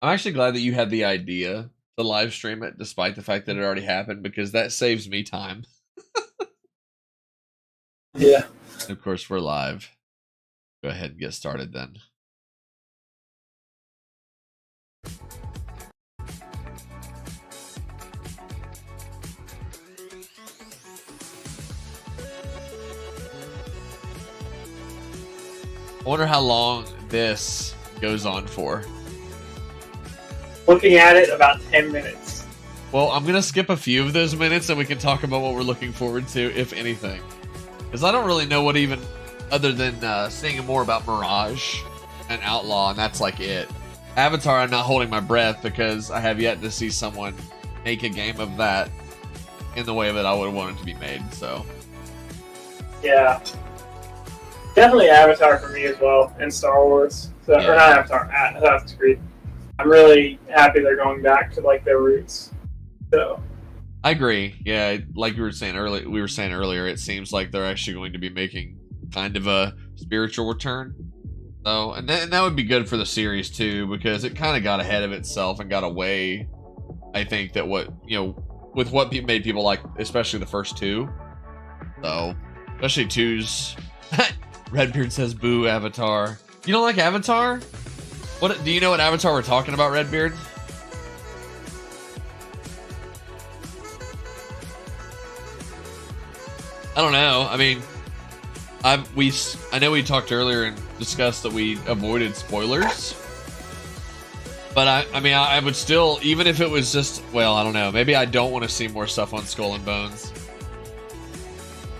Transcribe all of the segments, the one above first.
I'm actually glad that you had the idea to live stream it, despite the fact that it already happened, because that saves me time. Yeah. Of course, we're live. Go ahead and get started then. I wonder how long this goes on for. Looking at it, about 10 minutes. Well, I'm going to skip a few of those minutes and we can talk about what we're looking forward to, if anything. Because I don't really know what even, other than seeing more about Mirage and Outlaw, and that's like it. Avatar, I'm not holding my breath because I have yet to see someone make a game of that in the way that I would want it to be made, so. Yeah. Definitely Avatar for me as well, and Star Wars. So, Yeah. Or not Avatar, Assassin's Creed. I'm really happy they're going back to like their roots. So I agree. Yeah, like we were saying earlier, it seems like they're actually going to be making kind of a spiritual return. So, and that would be good for the series too, because it kind of got ahead of itself and got away. I think that with what made people like, especially the first two. So, especially two's. Redbeard says, "Boo, Avatar." You don't like Avatar? What do you know? What Avatar we're talking about, Redbeard? I don't know. I mean, I know we talked earlier and discussed that we avoided spoilers, but I would still, even if it was just, well, I don't know. Maybe I don't want to see more stuff on Skull and Bones.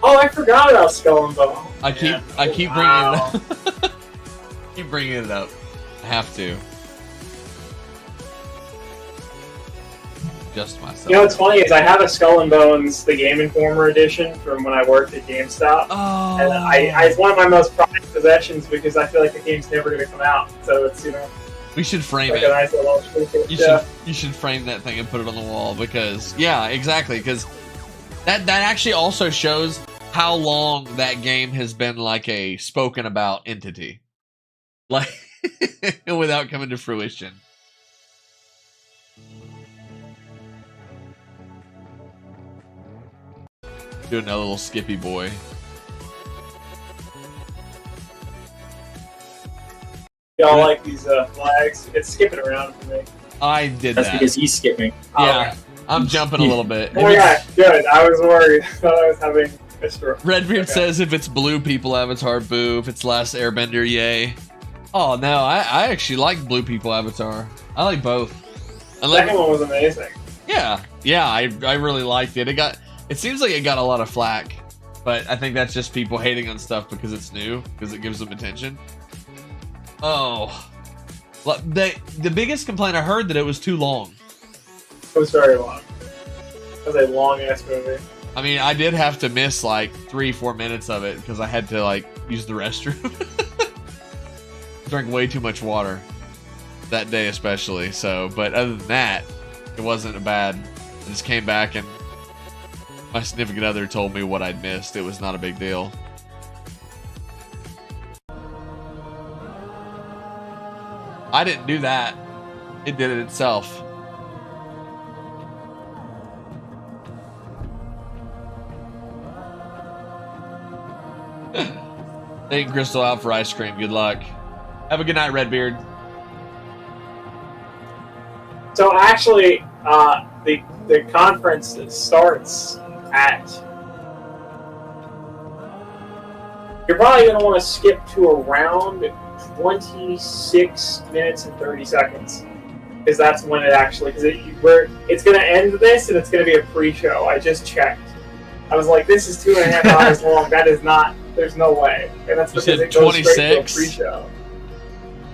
Oh, I forgot about Skull and Bones. I keep bringing it up. Keep bringing it up. I have to. Just myself. You know what's funny is I have a Skull and Bones, the Game Informer edition from when I worked at GameStop. Oh. And it's one of my most prized possessions because I feel like the game's never going to come out. So it's, we should frame like it. a nice little You should frame that thing and put it on the wall because, yeah, exactly. Because that actually also shows how long that game has been like a spoken about entity, like without coming to fruition. Do another little Skippy boy. Y'all like these flags? It's skipping around for me. I did That's that. because he's skipping. Yeah, I'm jumping a little bit. Oh yeah, good. I was worried. I thought I was having a stroke. Redbeard says if it's blue people Avatar, boo. If it's Last Airbender, yay. Oh no, I actually like blue people Avatar. I like both. The second one was amazing. Yeah, I really liked it. It seems like it got a lot of flack, but I think that's just people hating on stuff because it's new, because it gives them attention. Oh, the biggest complaint I heard that it was too long. It was very long. It was a long ass movie. I mean, I did have to miss like 3-4 minutes of it because I had to like use the restroom. Drank way too much water that day, especially. So, but other than that, it wasn't a bad. I just came back and my significant other told me what I'd missed. It was not a big deal. I didn't do that. It did it itself. Taking Crystal out for ice cream. Good luck. Have a good night, Redbeard. So actually, the conference starts at. You're probably going to want to skip to around 26 minutes and 30 seconds. Because that's when it actually... it's going to end this, and it's going to be a pre-show. I just checked. I was like, this is 2.5 hours long. That is not... There's no way. And that's because it goes 26? straight to a pre-show.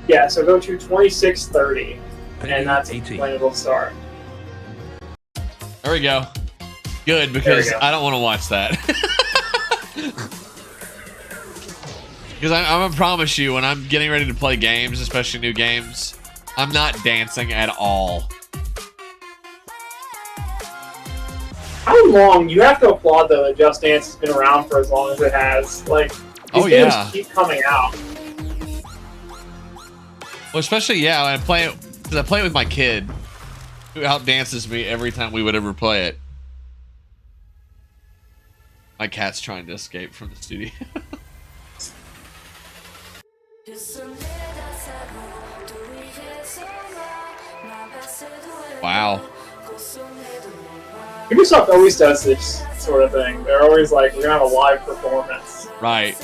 Yeah, so go to 26:30, and that's when it'll start. There we go. Good, because I don't want to watch that. Because I'm going to promise you, when I'm getting ready to play games, especially new games, I'm not dancing at all. How long? You have to applaud, though, that Just Dance has been around for as long as it has. Like, these games keep coming out. Well, especially, yeah, when I play it, Because I play it with my kid, who outdances me every time we would ever play it. My cat's trying to escape from the studio. Wow. Ubisoft always does this sort of thing. They're always like, we're gonna have a live performance. Right.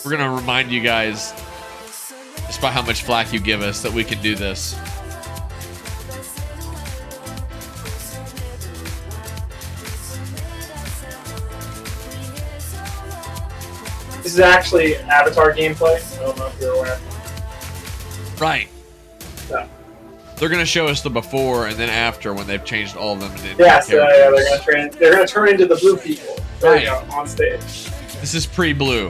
We're gonna remind you guys, despite how much flack you give us, that we can do this. This is actually Avatar gameplay. I don't know if you're aware. Right. So. They're gonna show us the before and then after when they've changed all of them into yeah, so characters. they're gonna turn into the blue people. There you go, on stage. This is pre-blue.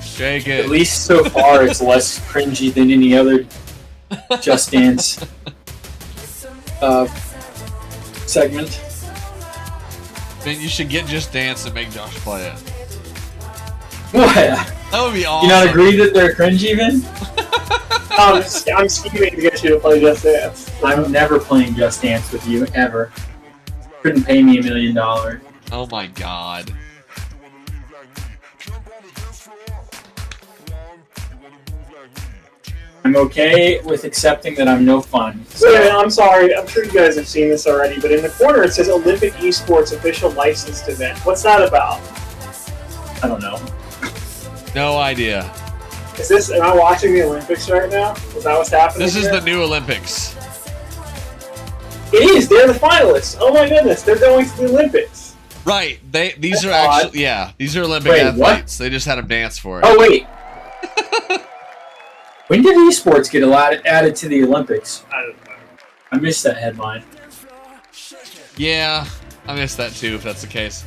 Shake it. At least so far, it's less cringy than any other Just Dance segment. Man, you should get Just Dance and make Josh play it. What? That would be awesome. You not agree that they're cringy, then? I'm scheming to get you to play Just Dance. I'm never playing Just Dance with you, ever. Couldn't pay me $1 million. Oh my god. I'm okay with accepting that I'm no fun. So, yeah, I'm sorry, I'm sure you guys have seen this already, but in the corner it says Olympic Esports official licensed event. What's that about? I don't know. No idea. Am I watching the Olympics right now? Is that what's happening? This is here? the new Olympics. It is, they're the finalists. Oh my goodness, they're going to the Olympics. Right. These That's are odd. actually, yeah, these are Olympic Wait, athletes. They just had them dance for it. Oh, wait. When did esports get added to the Olympics? I don't know. I missed that headline. Yeah, I missed that too, if that's the case.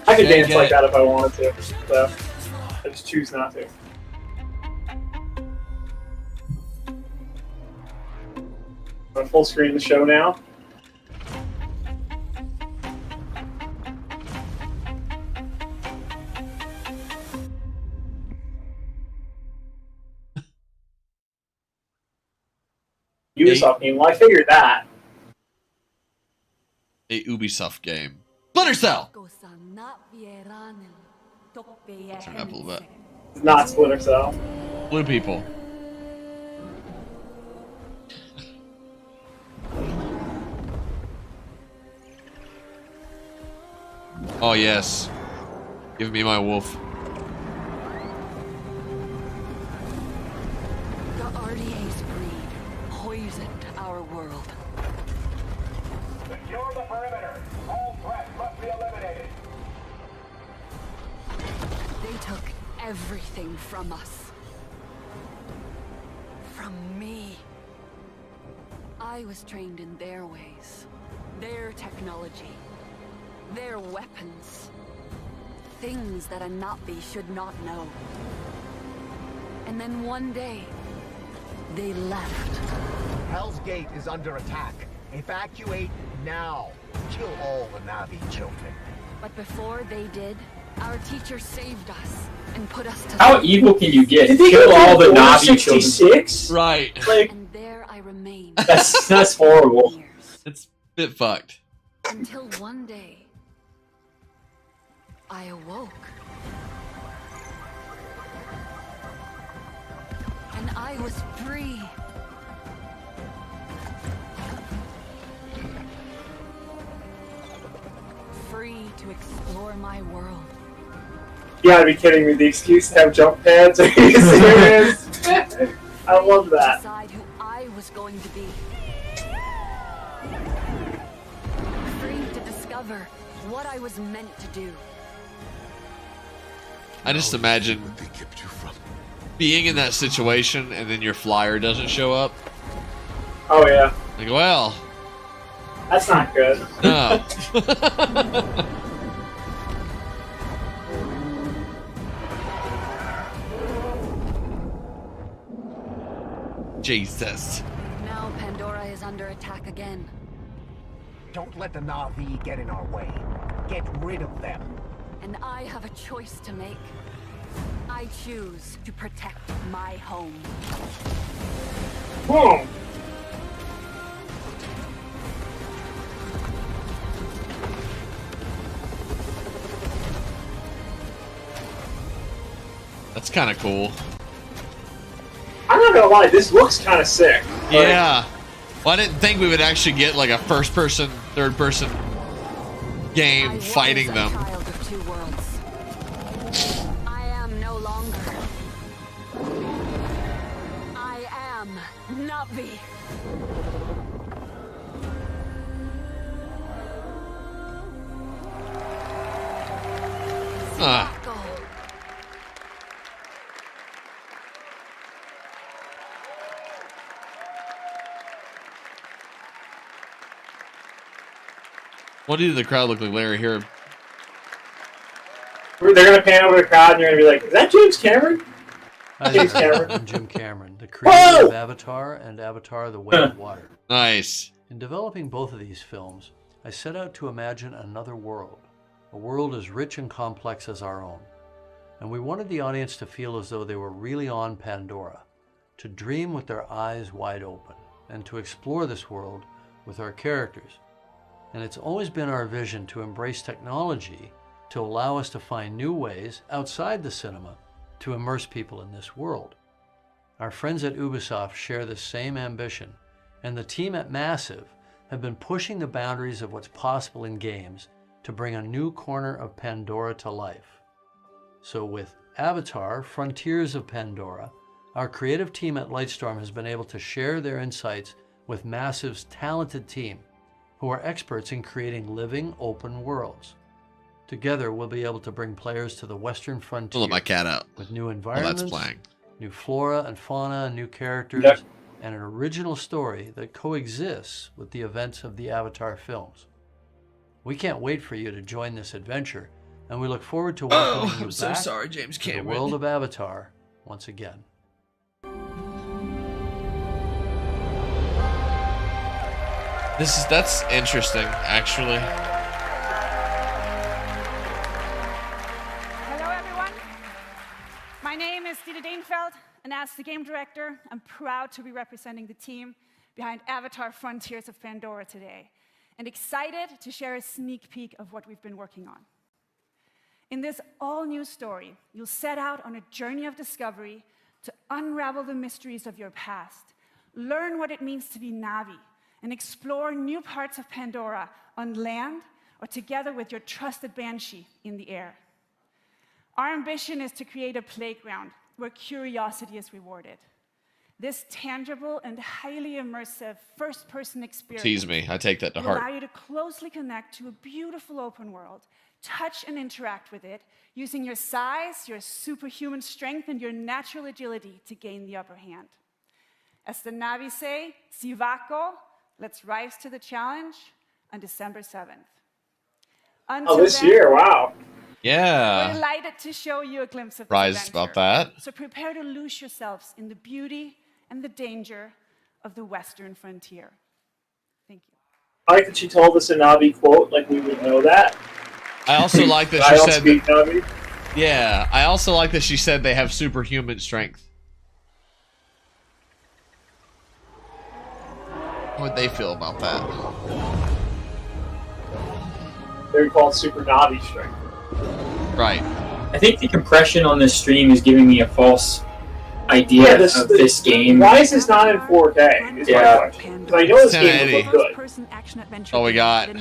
I could dance like that if I wanted to, so I just choose not to. I'm gonna full screen the show now. Ubisoft game. Well, I figured that. A Ubisoft game. Splinter Cell! Turn it up a little bit. It's not Splinter Cell. Blue people. Oh yes. Give me my wolf. The RDA's greed poisoned our world. Secure the perimeter. All threats must be eliminated. They took everything from us. From me. I was trained in their ways, their technology, their weapons. Things that a Navi should not know. And then one day, they left. Hell's Gate is under attack. Evacuate now. Kill all the Navi children. But before they did, our teacher saved us and put us to How evil can you get? Did they Kill go all the to Navi children. 66? Right. Like, And there I remained. That's horrible. Years. It's a bit fucked. Until one day, I awoke. And I was free. Free to explore my world. you gotta be kidding me. The excuse to have jump pads? Are you serious? I love that. Decide who I was going to be. Free to discover what I was meant to do. I just imagine being in that situation and then your flyer doesn't show up. Oh, yeah. Like, well, That's not good. no. Jesus. Now Pandora is under attack again. Don't let the Navi get in our way. Get rid of them. And I have a choice to make. I choose to protect my home. Boom. That's kind of cool. I'm not gonna lie, this looks kind of sick. Yeah. Well, I didn't think we would actually get like a first-person, third-person game fighting them. Child of two worlds. I am no longer. I am Navi. Ah. What did the crowd look like, Larry? Here. They're gonna pan over the crowd and you're gonna be like, is that James Cameron? James Hi, Cameron. I'm Jim Cameron, the creator Whoa! of Avatar and Avatar: The Way of Water. Nice. In developing both of these films, I set out to imagine another world, a world as rich and complex as our own. And we wanted the audience to feel as though they were really on Pandora, to dream with their eyes wide open, and to explore this world with our characters. And it's always been our vision to embrace technology to allow us to find new ways outside the cinema to immerse people in this world. Our friends at Ubisoft share this same ambition, and the team at Massive have been pushing the boundaries of what's possible in games to bring a new corner of Pandora to life. So with Avatar: Frontiers of Pandora, our creative team at Lightstorm has been able to share their insights with Massive's talented team, who are experts in creating living, open worlds. Together, we'll be able to bring players to the Western frontier. I'll let my cat out. With new Well, environments, that's playing. new flora and fauna, new characters, Yep. and an original story that coexists with the events of the Avatar films. We can't wait for you to join this adventure, and we look forward to welcoming you back James to the world of Avatar once again. That's interesting, actually. Hello, everyone. My name is Dieter Deenfeld, and as the game director, I'm proud to be representing the team behind Avatar: Frontiers of Pandora today, and excited to share a sneak peek of what we've been working on. In this all-new story, you'll set out on a journey of discovery to unravel the mysteries of your past, learn what it means to be Navi, and explore new parts of Pandora on land or together with your trusted Banshee in the air. Our ambition is to create a playground where curiosity is rewarded. This tangible and highly immersive first-person experience Tease me. I take that to will allow heart. you to closely connect to a beautiful open world, touch and interact with it, using your size, your superhuman strength, and your natural agility to gain the upper hand. As the Navi say, Sivako, let's rise to the challenge on December 7th. Until Oh, this then, year, wow. we're Yeah. delighted to show you a glimpse of this Surprised adventure. about that. So prepare to lose yourselves in the beauty and the danger of the Western frontier. Thank you. I like that she told us a Navi quote, like we would know that. I also like that I she don't said speak that, Navi. yeah, I also like that she said they have superhuman strength. How would they feel about that? They're called Super Navi strength. Right. I think the compression on this stream is giving me a false idea of this game. Why is this not in 4K? Is Yeah. my question. 'Cause I know this game would look good. Oh, we got. I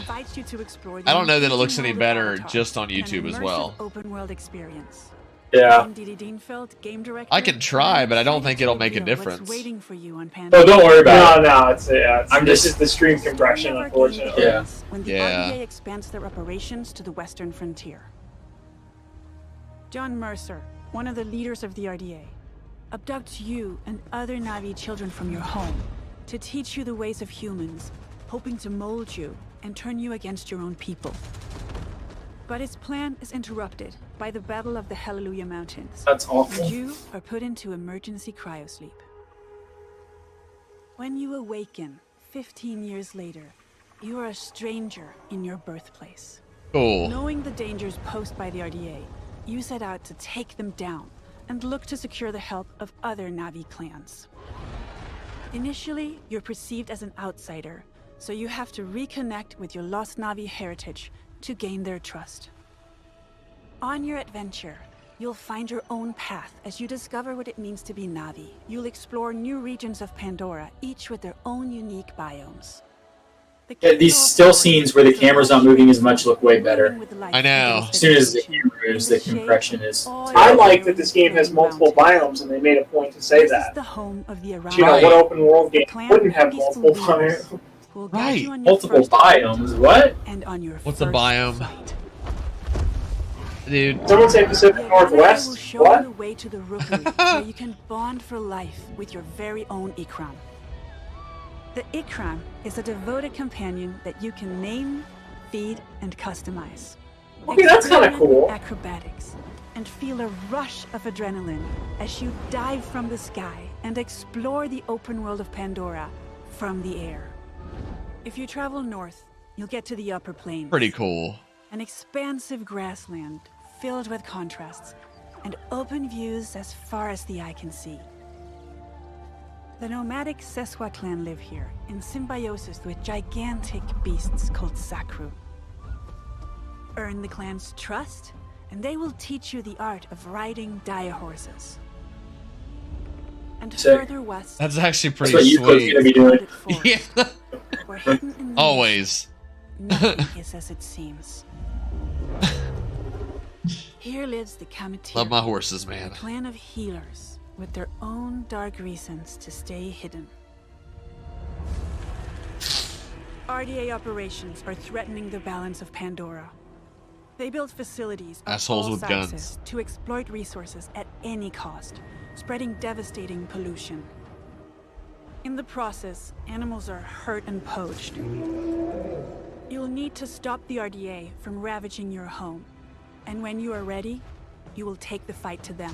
don't know that it looks any better just on YouTube as well. Open world experience. Yeah. I'm Didi Dienfeld, game director. I can try, but I don't think it'll make a What's difference. waiting for you on Oh, Pandora. don't worry about No, it's I'm this just- is the stream compression, Never unfortunately. gain Yeah. gains When the Yeah. RDA expands their operations to the western frontier. John Mercer, one of the leaders of the RDA, abducts you and other Navi children from your home to teach you the ways of humans, hoping to mold you and turn you against your own people. But his plan is interrupted by the Battle of the Hallelujah Mountains. That's And awful. you are put into emergency cryosleep. When you awaken 15 years later, you are a stranger in your birthplace. Cool. Knowing the dangers posed by the RDA, you set out to take them down and look to secure the help of other Na'vi clans. Initially, you're perceived as an outsider, so you have to reconnect with your lost Na'vi heritage to gain their trust. On your adventure, you'll find your own path as you discover what it means to be Na'vi. You'll explore new regions of Pandora, each with their own unique biomes. Yeah, these still scenes where the camera's not moving as much look way better. I know. As soon as the camera moves, the compression is... I like that this game has multiple biomes, and they made a point to say that. The home of the You know, what open world game wouldn't have multiple biomes? Right. Multiple biomes? What? And on your What's a biome? Dude. Someone say Pacific Northwest. Will show What? you the way to the rookery, where you can bond for life with your very own Ikram. The Ikram is a devoted companion that you can name, feed, and customize. Okay, that's kind of Experiment cool. acrobatics and feel a rush of adrenaline as you dive from the sky and explore the open world of Pandora from the air. If you travel north, you'll get to the upper plains. Pretty cool. An expansive grassland filled with contrasts and open views as far as the eye can see. The nomadic Seswa clan live here in symbiosis with gigantic beasts called Sakru. Earn the clan's trust, and they will teach you the art of riding dire horses. And Sick. further west, That's actually That's pretty what Yuko's gonna sweet. be doing. Yeah. where hidden in the Always. nothing is as it seems. Here lives the Kamatir, Love my horses, a man. clan of healers with their own dark reasons to stay hidden. RDA operations are threatening the balance of Pandora. They build facilities of Assholes all with sizes guns. to exploit resources at any cost, spreading devastating pollution. In the process, animals are hurt and poached. You'll need to stop the RDA from ravaging your home, and when you are ready, you will take the fight to them.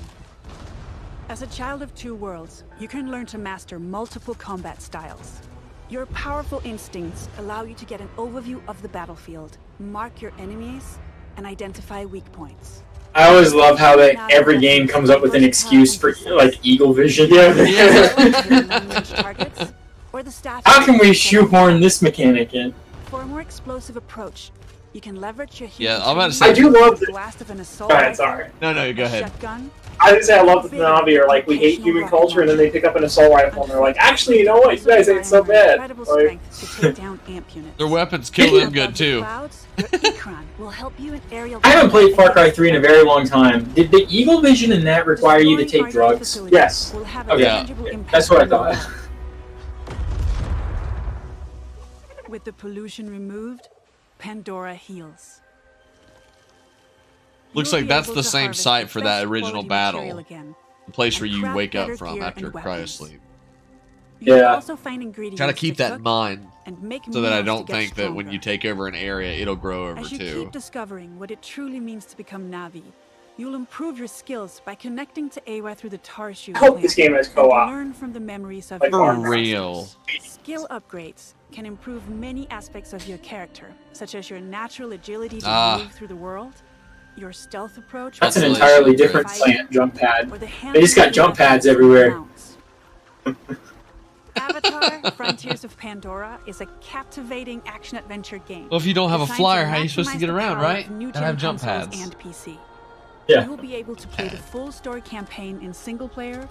As a child of two worlds, you can learn to master multiple combat styles. Your powerful instincts allow you to get an overview of the battlefield, mark your enemies, and identify weak points. I always love how every game comes up with an excuse for, like, eagle vision. Targets, or the staff. How can we shoehorn this mechanic in? For a more explosive approach, you can leverage your Yeah, human I'm about to training say- I do love the that. blast of an assault Go ahead, rifle, sorry. No, go a ahead. shotgun. I just say I love that the Na'vi are like, we hate human culture, and then they pick up an assault rifle, and they're like, actually, you know what? You guys ain't so bad. Incredible Like, strength to take down amp units. Their weapons kill them Above good the too. clouds, your Ikran will help you in aerial I haven't played Far Cry 3 in a very long time. Did the eagle vision in that require you to take Destroying drugs? facilities Yes. will have a Okay. tangible Yeah, impact that's what I on the thought. world. With the pollution removed, Pandora heals. Looks You'll like be that's able the to same harvest site the for that best original quality battle. material again. The place where and you craft wake up better from gear after and cryo-sleep. weapons. You'll Yeah. also find ingredients Try to keep that in cook mind and make so that I meals don't to get think that when stronger. you take over an area, it'll grow over As you too. keep discovering what it truly means to become Na'vi, you'll improve your skills by connecting to Awa through the Tarshu I hope clan this game has and co-op. learn from the memories of Like your For Far Cry. real. Skill upgrades can improve many aspects of your character, such as your natural agility to move through the world, your stealth approach. That's an Population entirely upgrades. different plant jump pad. or the They just got handling jump of pads your everywhere. mounts. Avatar: Frontiers of Pandora is a captivating action-adventure game. Well, if you don't have a designed flyer, how are you supposed to maximize get the around, power right? of new Gotta have gen jump consoles pads. and PC. Yeah. You will be able to play the full story campaign in single player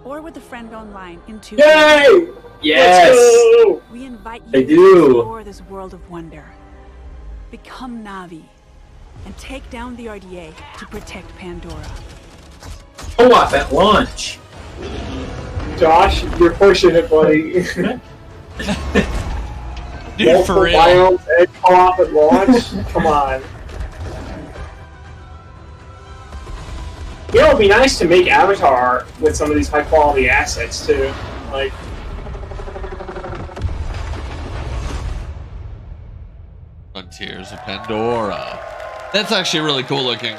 or with a friend online in 2 Yay! Yes! Let's go! We invite you They to do. explore this world of wonder. Become Na'vi and take down the RDA to protect Pandora. Co-op at launch. Josh, you're pushing it, buddy. Dude, Multiple for real. biomes and co-op at launch? Come on. You know, it'd be nice to make Avatar with some of these high-quality assets, too. Like, Frontiers of Pandora. That's actually really cool looking.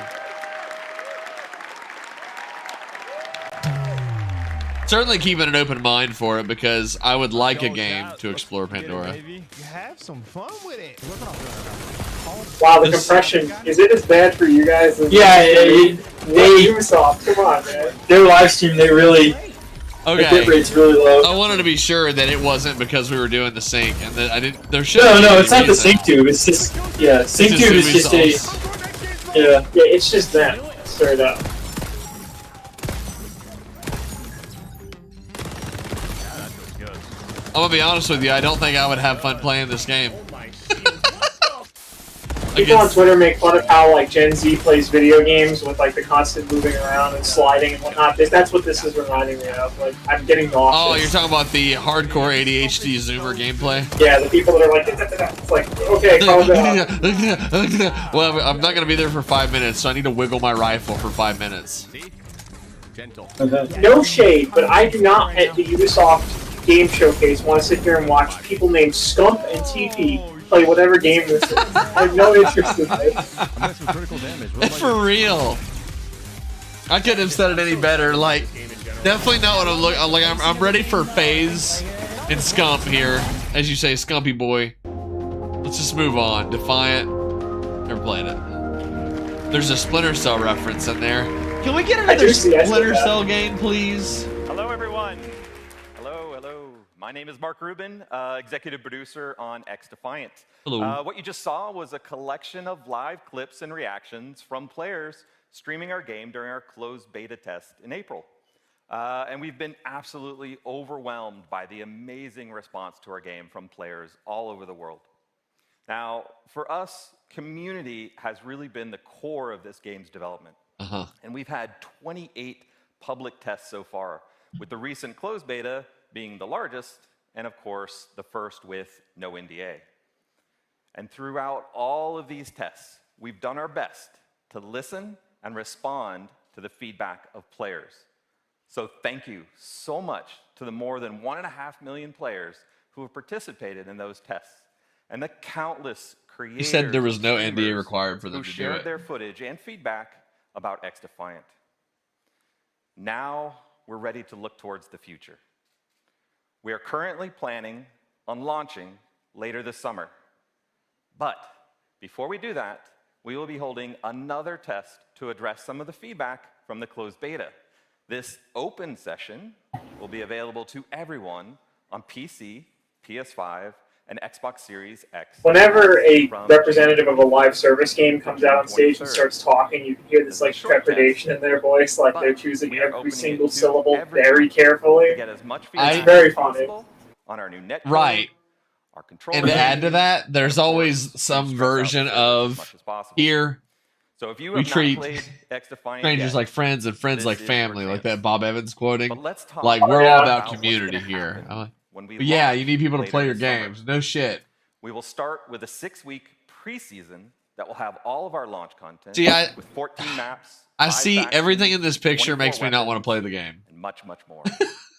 certainly keeping an open mind for it because I would like a game to explore Pandora. You have some fun with it. Wow, the compression, is it as bad for you guys as Ubisoft? Come on, man. Their live stream, the bit rate's really low. I wanted to be sure that it wasn't because we were doing the sync and that I didn't. There should. No, it's not the sync tube. It's just sync tube is just yeah, it's just them straight up. I'm gonna be honest with you. I don't think I would have fun playing this game. People on Twitter make fun of how like Gen Z plays video games with like the constant moving around and sliding and whatnot. That's what this is reminding me of. Like I'm getting nauseous. Oh, you're talking about the hardcore ADHD Zoomer gameplay? Yeah, the people that are like, it's like, okay, calm down. Well, I'm not gonna be there for 5 minutes, so I need to wiggle my rifle for 5 minutes. No shade, but I do not at the Ubisoft Game Showcase want to sit here and watch people named Scump and TP play whatever game this is. I have no interest in this. For real. I couldn't have said it any better. Like, definitely not what I'm looking. Like, I'm ready for FaZe and Scump here, as you say, Scumpy boy. Let's just move on. Defiant. Never played it. There's a Splinter Cell reference in there. Can we get another Splinter Cell game, please? Hello, everyone. Hello. My name is Mark Rubin, executive producer on XDefiant. Hello. What you just saw was a collection of live clips and reactions from players streaming our game during our closed beta test in April. And we've been absolutely overwhelmed by the amazing response to our game from players all over the world. Now, for us, community has really been the core of this game's development. And we've had 28 public tests so far, with the recent closed beta being the largest, and of course, the first with no NDA. And throughout all of these tests, we've done our best to listen and respond to the feedback of players. So thank you so much to the more than 1.5 million players who have participated in those tests, and the countless creators. You said there was no NDA required for them to do it. Who shared their footage and feedback about XDefiant. Now we're ready to look towards the future. We are currently planning on launching later this summer. But before we do that, we will be holding another test to address some of the feedback from the closed beta. This open session will be available to everyone on PC, PS5, and Xbox Series X. Whenever a representative of a live service game comes out on stage and starts talking, you can hear this like trepidation in their voice, like they're choosing every single syllable very carefully. It's very funny. On our new net right. And to add to that, there's always some version of here. So if you we treat strangers like friends and friends like family, like that Bob Evans quoting. Like we're all about community here. But yeah, you need people to play your games. No shit. We will start with a 6-week preseason that will have all of our launch content. See, with 14 maps. I see everything in this picture makes me not want to play the game. And much, much more.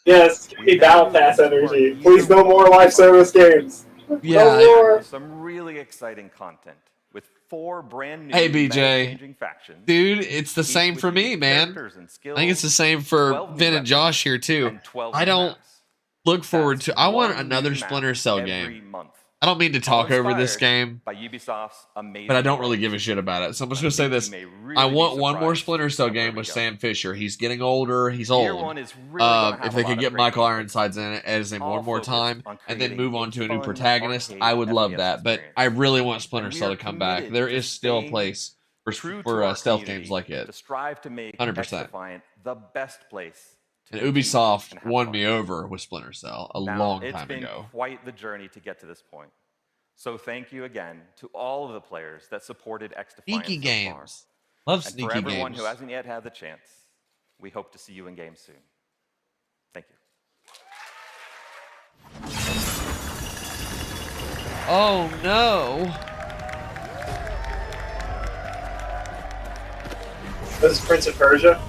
Yes, give me Battle Pass energy. Please, no more live service games. Yeah. No more. Some really exciting content with 4 brand new hey BJ, factions. Dude, it's the same for me, man. I think it's the same for Vin and Josh here too. I don't look forward to. I want another Splinter Cell game. I don't mean to talk over this game, by Ubisoft's amazing, but I don't really give a shit about it. So I'm just gonna say this: I want one more Splinter Cell game with Sam Fisher. He's getting older. He's old. If they could get Michael Ironsides in it as him one more time, and then move on to a new protagonist, I would love that. But I really want Splinter Cell to come back. There is still a place for stealth games like it. 100%. The best place. And Ubisoft won me over with Splinter Cell a long time ago. It's been quite the journey to get to this point. So thank you again to all of the players that supported XDefiant Sneaky so games. Far. Love sneaky games. And for everyone who hasn't yet had the chance, we hope to see you in game soon. Thank you. Oh no! This is Prince of Persia.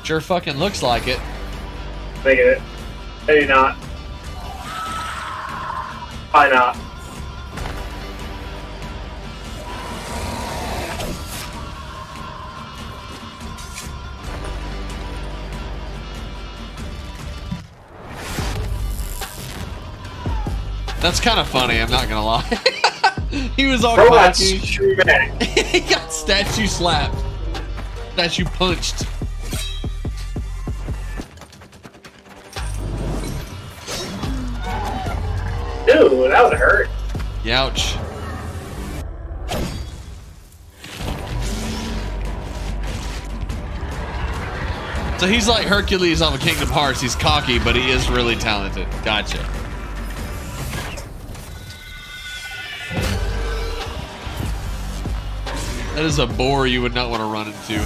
Sure fucking looks like it. Make it. Maybe not. Why not? That's kind of funny, I'm not gonna lie. He was all Robots cocky. shoot back. He got statue slapped. Statue punched. Dude, that would hurt. Youch. So he's like Hercules on the Kingdom Hearts. He's cocky, but he is really talented. Gotcha. That is a bore you would not want to run into.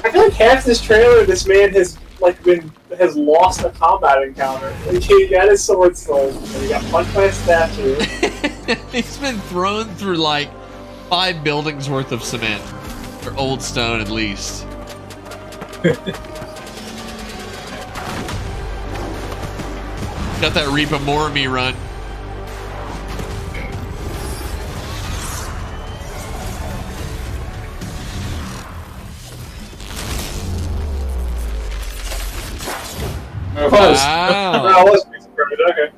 I feel like half this trailer, this man has lost a combat encounter. Like, he got his sword stolen, and he got punched by a statue. He's been thrown through like 5 buildings worth of cement. Or old stone at least. Got that Reaper Morami run. It was. Wow. That was perfect. Okay.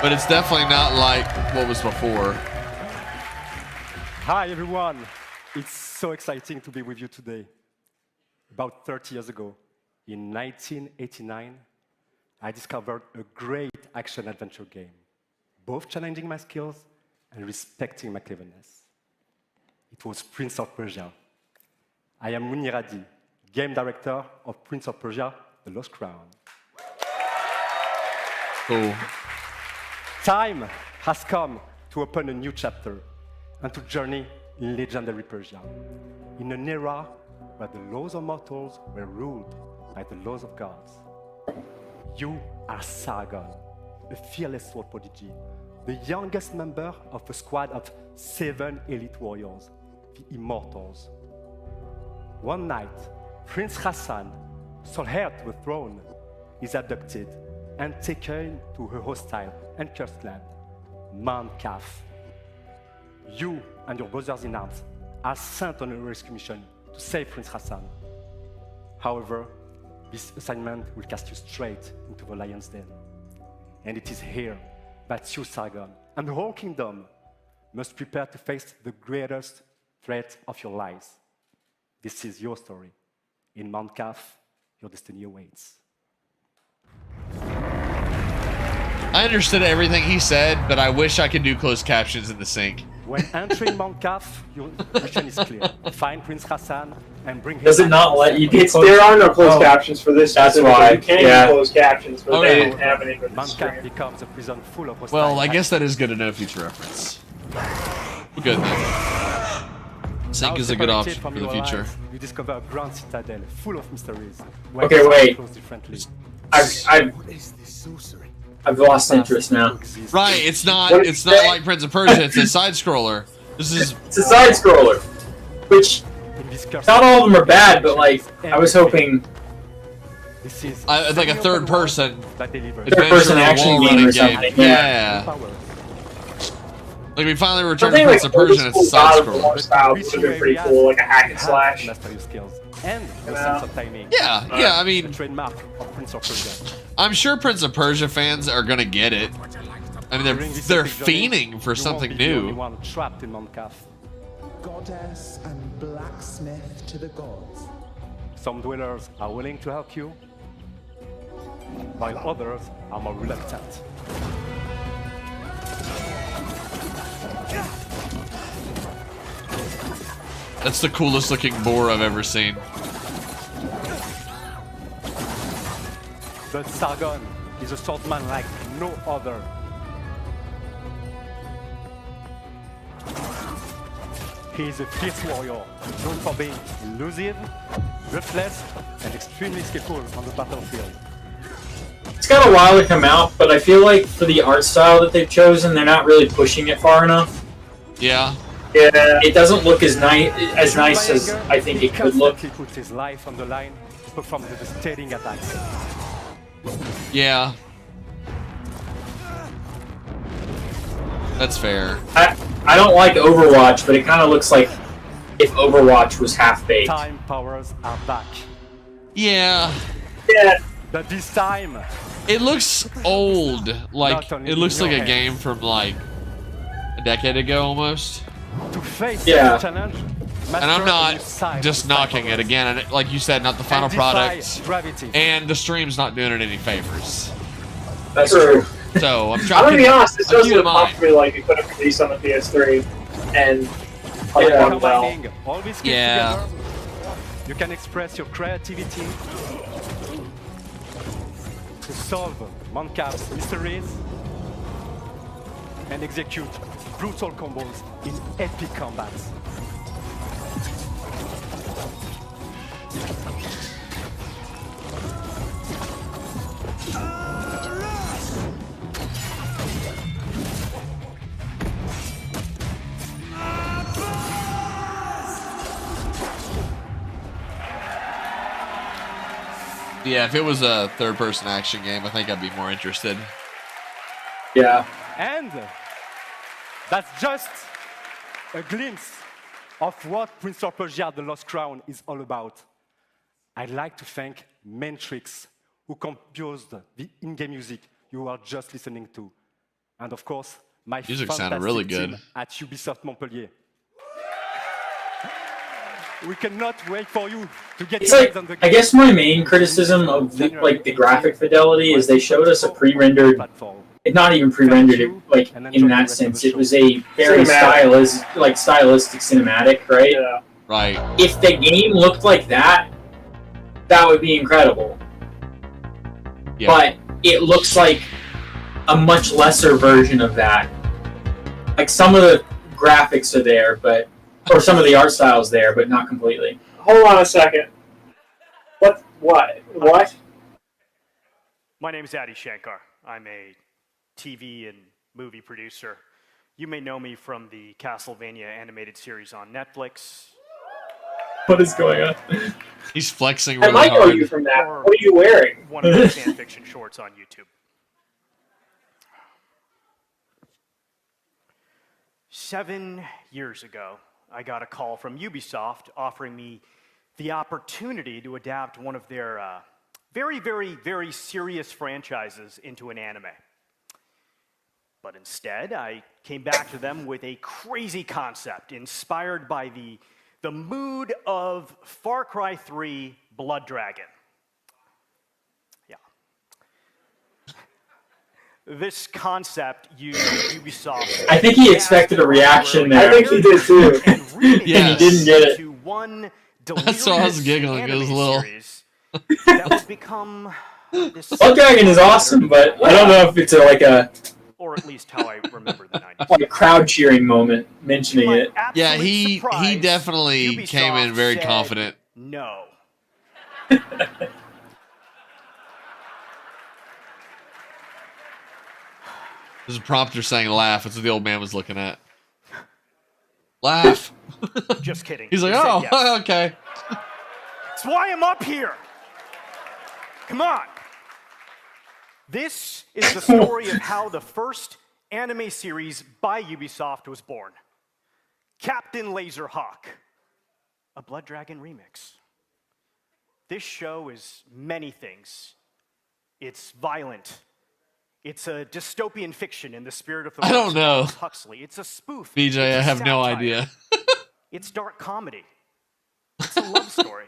But it's definitely not like what was before. Hi, everyone. It's so exciting to be with you today. About 30 years ago, in 1989, I discovered a great action-adventure game, both challenging my skills and respecting my cleverness. It was Prince of Persia. I am Muniradi, game director of Prince of Persia, The Lost Crown. Cool. Time has come to open a new chapter and to journey in legendary Persia, in an era where the laws of mortals were ruled by the laws of gods. You are Sargon, a fearless sword prodigy, the youngest member of a squad of 7 elite warriors, the Immortals. One night, Prince Hassan, sole heir to the throne, is abducted and taken to her hostile and cursed land, Mount Kaf. You and your brothers in arms are sent on a rescue mission to save Prince Hassan. However, this assignment will cast you straight into the lion's den. And it is here that you, Sargon, and the whole kingdom must prepare to face the greatest threat of your lives. This is your story. In Mount Kaf, your destiny awaits. I understood everything he said, but I wish I could do closed captions in the sync. When entering Mount Kaf, your mission is clear. Find Prince Hassan and bring him. Does it not let you do There are no closed captions for this. That's specifically. why, You can yeah. do closed captions, but Okay. they didn't have any for this Mount Kaf stream. becomes a prison full of hostile. Well, I guess that is good to know future reference. We're good then. Sync is a good option for the future. Lives, you discover a grand citadel full of mysteries. Okay, wait. Differently. I've lost interest now. Right, it's not What did you say? like Prince of Persia, it's a side scroller. This is It's a side scroller, which In this cursed not all of them are bad, but like I was hoping. This is it's like a third person that delivers Third-person adventure action wall game running or something, Yeah. powers. Like we finally returned to Something Prince like of Persia and it's a side God of scroller. War style would have been pretty cool, like a hack and slash. Master your skills and the Yeah. sense of timing. Yeah, I The mean, trademark of Prince of Persia. I'm sure Prince of Persia fans are gonna get it. I mean, During this they're epic journey, fiending for you something won't be the only new. one trapped in Mount Kaf. Goddess and blacksmith to the gods. Some dwellers are willing to help you, while others are more reluctant. That's the coolest looking boar I've ever seen. But Sargon is a swordsman like no other. He is a fierce warrior, known for being elusive, ruthless, and extremely skillful on the battlefield. It's got a while to come out, but I feel like for the art style that they've chosen, they're not really pushing it far enough. Yeah. Yeah. It doesn't look as nice as I think it could look. He puts his life on the line to perform the devastating attacks. Yeah. That's fair. I don't like Overwatch, but it kind of looks like if Overwatch was half-baked. Time powers are back. Yeah. Yeah. But this time, It looks old. Like, Not only it looks in like your a game from, like, a decade ago almost. to face Yeah. this challenge, And I'm not just knocking it again. And like you said, not the final product. Gravity. And the stream's not doing it any favors. That's true. So I'm I'm trying gonna be honest, this I'm doesn't keeping look in mind. possibly like it could have released on the PS3 and like Yeah. done well. Combining all these skills Yeah. together, you can express your creativity to solve Moncap's mysteries and execute brutal combos in epic combats. Yeah, if it was a third-person action game, I think I'd be more interested. Yeah. And that's just a glimpse of what Prince of Persia: The Lost Crown is all about. I'd like to thank Matrix, who composed the in-game music you are just listening to. And of course, my Music sounded fantastic really team good. at Ubisoft Montpellier. We cannot wait for you to get It's your like, hands on the I guess my main criticism of the, like the graphic fidelity is they showed us a pre-rendered, not even pre-rendered, like in that sense, it was a very stylistic cinematic, right? Yeah. Right. If the game looked like that, that would be incredible. Yeah. But it looks like a much lesser version of that. Like some of the graphics are there, but or some of the art styles there, but not completely. Hold on a second. What? My name is Adi Shankar. I'm a TV and movie producer. You may know me from the Castlevania animated series on Netflix. What is going on? He's flexing I really might know hard. you from that. What are you wearing? One of my fan fiction shorts on YouTube. 7 years ago, I got a call from Ubisoft offering me the opportunity to adapt one of their very, very, very serious franchises into an anime. But instead, I came back to them with a crazy concept inspired by the mood of Far Cry 3 Blood Dragon. Yeah. This concept used Ubisoft. I think he expected a reaction there. I think he did too. And he didn't get it. To one That's why I was giggling. It was a little. that would become this Blood Dragon is awesome, but I don't know if it's like a or at least how I remember the 90s. like a crowd cheering moment mentioning it. Yeah, he definitely came in very confident. No. There's a prompter saying laugh. That's what the old man was looking at. Laugh. Just kidding. He's like, They said oh, yes. okay. That's why I'm up here. Come on. This is the story of how the first anime series by Ubisoft was born. Captain Laserhawk, a Blood Dragon remix. This show is many things. It's violent. It's a dystopian fiction in the spirit of the I don't know. Aldous Huxley. It's a spoof. BJ, It's I a have no satire. idea. It's dark comedy. It's a love story.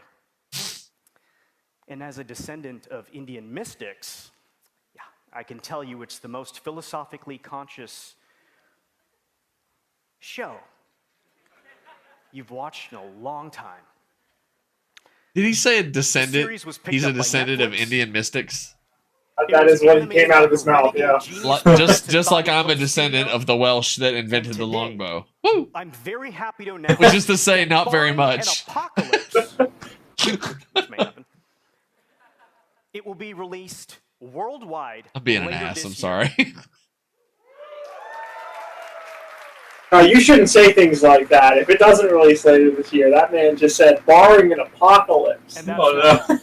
And as a descendant of Indian mystics, yeah, I can tell you it's the most philosophically conscious show you've watched in a long time. Did he say a descendant? series was picked He's a up by descendant of Netflix. Indian mystics? That is what came out of his mouth, yeah. Just like I'm a descendant of the Welsh that invented the longbow. Woo! I'm very happy to announce Which is to say, not very barring much. An apocalypse, which may happen. It will be released worldwide. I'm being an later ass. this I'm year. sorry. You shouldn't say things like that. If it doesn't release later this year, that man just said, barring an apocalypse. And that's Oh, no.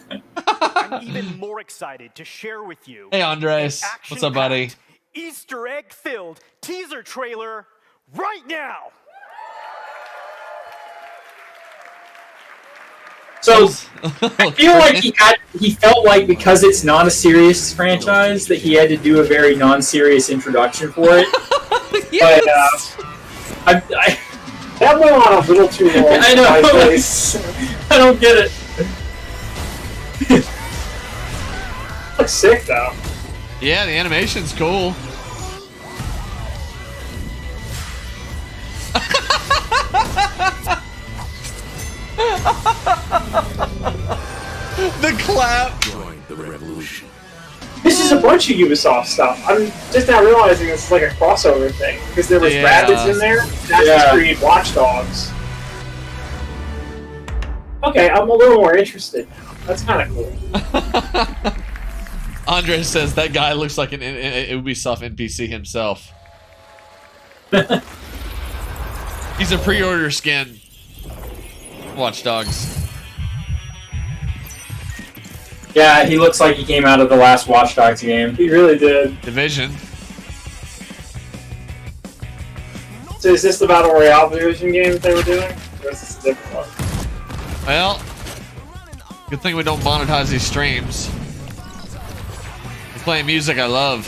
I'm even more excited to share with you. Hey, Andres. an What's up, buddy? action-packed, Easter egg-filled teaser trailer right now. So I feel like he felt like because it's not a serious franchise that he had to do a very non-serious introduction for it. Yes. But I that went on a little too long. I know. For my face. I don't get it. Looks sick though. Yeah, the animation's cool. The clap. Join the revolution. This is a bunch of Ubisoft stuff. I'm just now realizing this is like a crossover thing because there was Rabbids in there. Assassin's Creed, Watch Dogs. Okay, I'm a little more interested now. That's kind of cool. Andre says that guy looks like an Ubisoft NPC himself. He's a pre-order skin. Watch Dogs. Yeah, he looks like he came out of the last Watch Dogs game. He really did. Division. So is this the Battle Royale Division game that they were doing? Or is this a different one? Well, good thing we don't monetize these streams. We're playing music I love,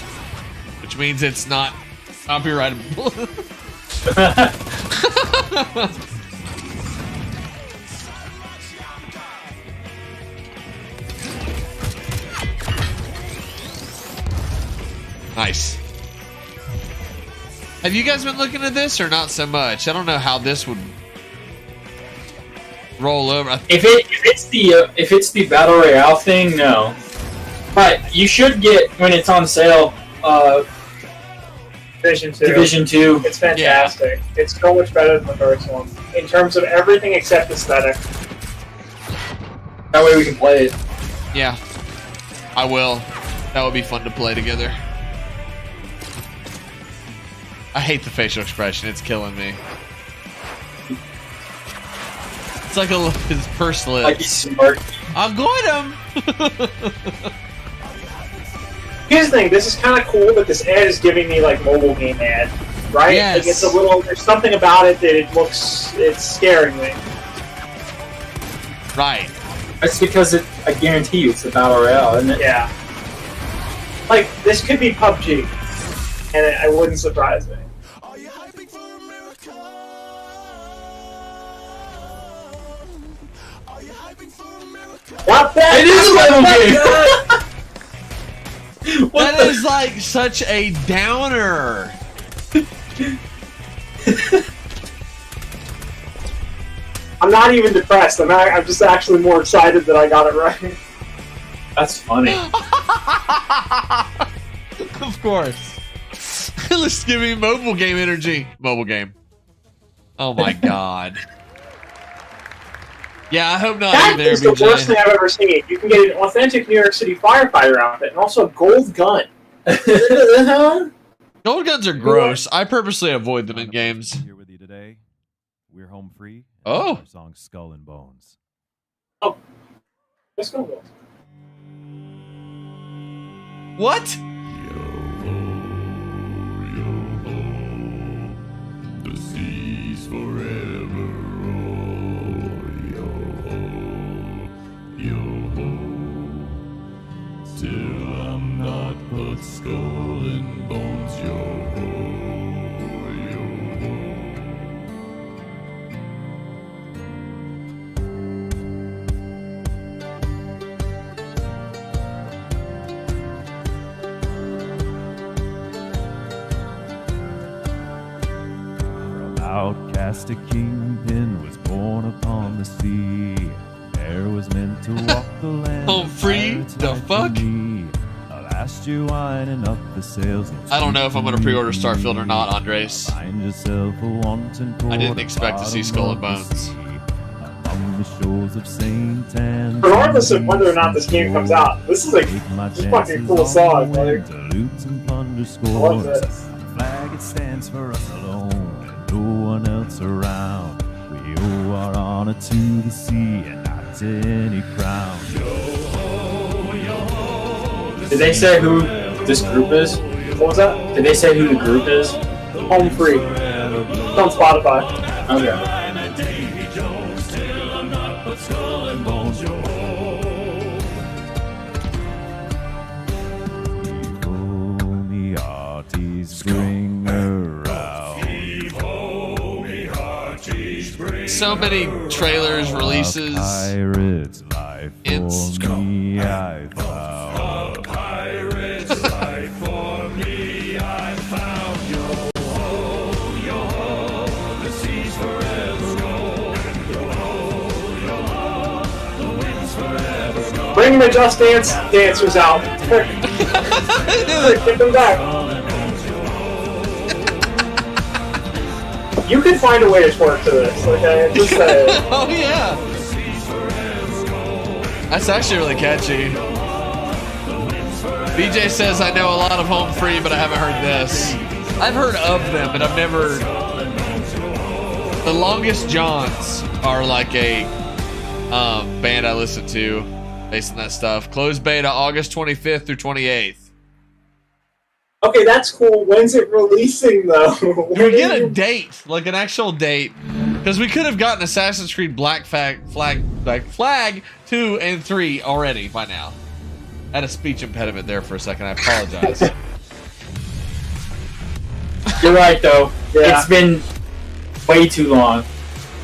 which means it's not copyrightable. Nice. Have you guys been looking at this or not so much? I don't know how this would roll over. If it's the Battle Royale thing, no. But you should get when it's on sale. Division 2. Division 2. It's fantastic. Yeah. It's so much better than the first one in terms of everything except aesthetic. That way we can play it. Yeah, I will. That would be fun to play together. I hate the facial expression. It's killing me. It's like his purse lips. Like he's smart. I'll got him. Here's the thing. This is kind of cool, but this ad is giving me like mobile game ad, right? Yes. Like it's a little. There's something about it that it's scaring me. Right. That's because I guarantee you it's the Battle Royale, isn't it? Yeah. Like this could be PUBG, and it wouldn't surprise me. What the? It is a level game. That is like such a downer. I'm not even depressed. I'm just actually more excited that I got it right. That's funny. Of course. Let's give me mobile game energy. Mobile game. Oh my god. Yeah, I hope not. That is the worst thing I've ever seen. You can get an authentic New York City firefighter outfit and also a gold gun. Gold guns are gross. I purposely avoid them in games. Here with you today. We're home free. Oh. Our song Skull and Bones. Oh. Let's go. What? The seas forever roar, yo-ho, till I'm not but skull and bones, yo-ho, yo-ho. Outcast a kingpin was born upon the sea. There was meant to walk the land. Home free? The fuck? Last you winding up the sails. I don't know if I'm gonna pre-order Starfield or not, Andres. Find yourself a wanton I didn't expect to see Skull and Bones. Among the shores of Saint Anne. Regardless of whether or not this game comes out, this is like this fucking cool song. Like, I love this. Flag it stands for us alone, and no one else around. We owe our honor to the sea and not to any crown. Did they say who this group is? What was that? Did they say who the group is? Home free. It's on Spotify. Okay. so many trailers, releases. Pirate's life It's for me, I found. Pirate's life for me, I found your home, the seas forever gold. Your home, the winds forever gone. Bring the Just Dance dancers out. Get them back. You can find a way to twerk to this. Like I just said. Oh yeah. That's actually really catchy. BJ says, I know a lot of Home Free, but I haven't heard this. I've heard of them, but I've never... The Longest Johns are like a band I listen to based on that stuff. Closed beta August 25th through 28th. Okay, that's cool. When's it releasing, though? We get a date, like an actual date. Because we could have gotten Assassin's Creed Black Flag 2 and 3 already by now. I had a speech impediment there for a second. I apologize. You're right, though. Yeah. It's been way too long.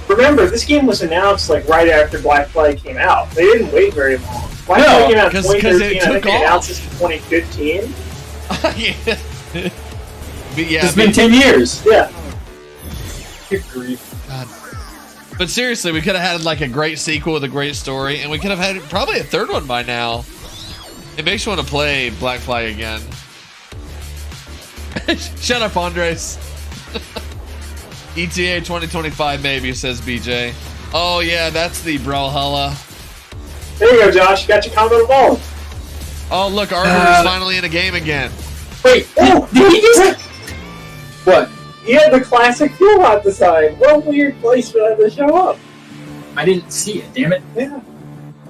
Remember, this game was announced like right after Black Flag came out. They didn't wait very long. Black Flag came out in 2013. I think they announced this in 2015. Yeah. But yeah, It's been 10 years. Yeah. Good grief. God. But seriously, we could have had like a great sequel with a great story, and we could have had probably a third one by now. It makes you want to play Black Flag again. Shut up, Andres. ETA 2025 maybe, says BJ. Oh yeah, that's the Brawlhalla. There you go, Josh. You got your combo ball. Oh look, Arthur's finally in a game again. Wait, did he just... What? He had the classic Fuelhot design. What a weird place for that to show up. I didn't see it, damn it. Yeah.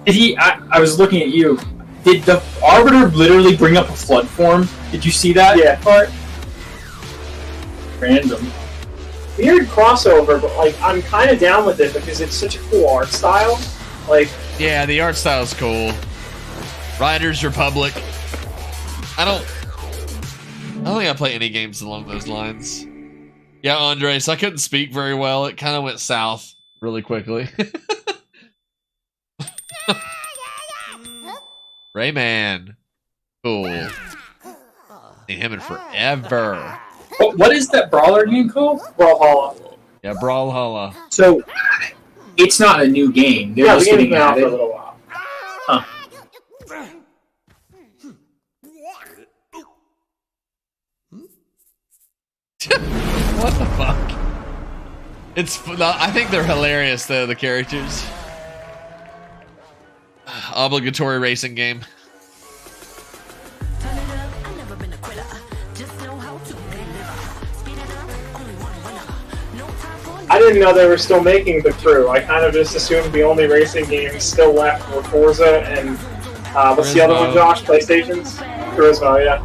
Did he... I was looking at you. Did the Arbiter literally bring up a flood form? Did you see that part? Random. Weird crossover, but like I'm kind of down with it because it's such a cool art style. Like, yeah, the art style's cool. Riders Republic. I don't think I play any games along those lines. Yeah, Andres, I couldn't speak very well. It kind of went south really quickly. Rayman. Cool. Seen him in forever. What is that brawler game called? Brawlhalla. Yeah, Brawlhalla. So, it's not a new game. They're just the game's getting been out at for a it. little while. Huh. What the fuck? I think they're hilarious though, the characters. Obligatory racing game. I didn't know they were still making The Crew. I kind of just assumed the only racing games still left were Forza and what's the other one, Josh? PlayStation's? Turismo, yeah.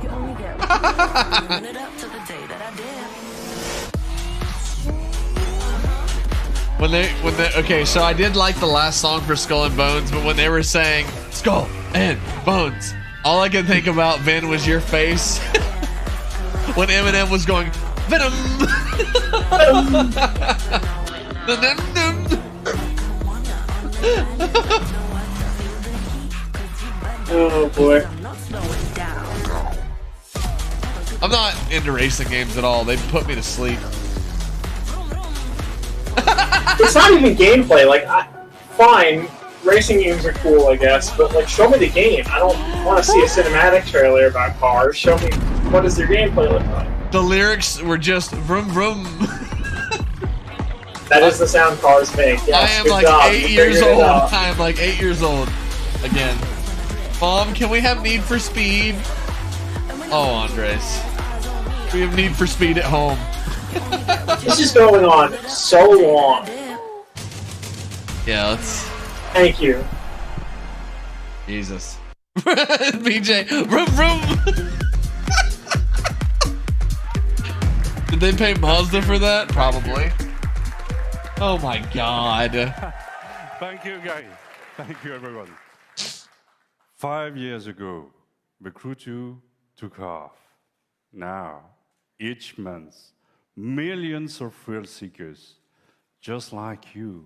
Okay, so I did like the last song for Skull and Bones, but when they were saying Skull and Bones, all I could think about, Vin, was your face. When Eminem was going, Venom! Oh boy. I'm not into racing games at all. They put me to sleep. It's not even gameplay. Like, fine, racing games are cool, I guess, but like, show me the game. I don't want to see a cinematic trailer about cars. Show me what does their gameplay look like. The lyrics were just vroom vroom. That is the sound cars make. Yes, I am good like job. 8 You years figured it old. out. I am like 8 years old. Again. Mom, can we have Need for Speed? Oh, Andres. We have Need for Speed at home. This is going on so long. Yeah, let's... Thank you. Jesus. BJ, vroom vroom. Did they pay Mazda for that? Probably. Oh my god. Thank you, guys. Thank you, everyone. 5 years ago, the Crew 2 took off. Now, each month, millions of thrill seekers just like you,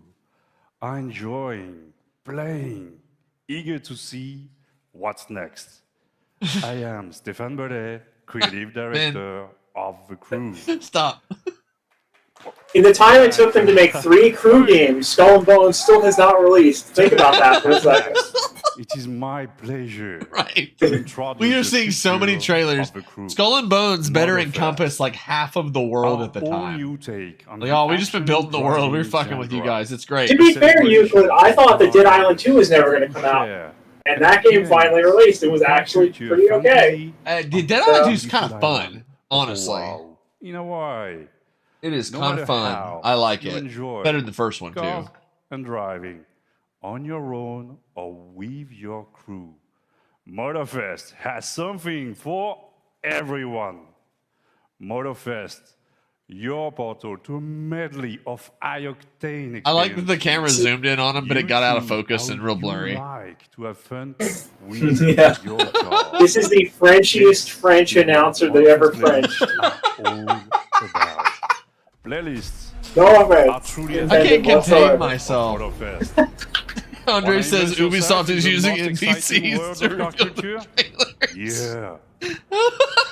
are enjoying, playing, eager to see what's next. I am Stéphane Bellet, creative director of The Crew. Stop. In the time it took them to make 3 Crew games, Skull and Bones still has not released. Think about that for a second. It is my pleasure. Right. to introduce We are the seeing so many future trailers. of The Crew. Skull and Bones better Motherfucker. encompass like half of the world at the Our time. all-new take on Like, the oh, we just been building the world. We're action fucking with you genre. guys. It's great. To be fair, Euclid, I thought that Dead Island 2 was never going to come out. Yeah. And that game finally released. It was actually pretty okay. Dead Island 2 is kind of fun, honestly. Wow. You know why? It is No kind matter of fun. how I like you it. enjoy Better than the first one, cars too. and driving on your own or with your crew. Motorfest has something for everyone. Motorfest, your portal to a medley of high-octane I like that the experiences. camera zoomed in on him, but it got out of You focus choose and real how blurry. you like to have fun with Yeah. your car. This is the Frenchiest French announcer they ever Frenched. All about. Playlists No are offense. truly I can't contain whatsoever. myself. Motorfest. Andre Wanna says immerse yourself Ubisoft in is the using most exciting NPCs world to of car reveal the culture? trailers. Yeah.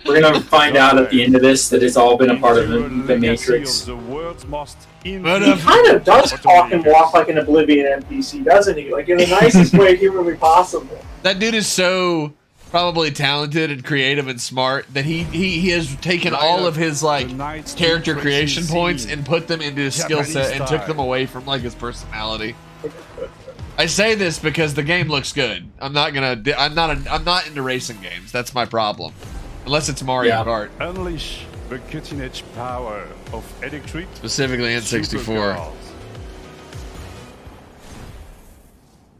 We're gonna find out at the end of this that it's all been a part of the Legacy Matrix. of the world's most He kind of does talk and walk like an Oblivion NPC, doesn't he? Like in the nicest way humanly possible. That dude is so probably talented and creative and smart that he has taken all of his like character creation points and put them into his skill set and took them away from like his personality. I say this because the game looks good. I'm not into racing games. That's my problem. Unless it's Mario Kart. Unleash the cutting-edge power of electric, Specifically N64. supercars.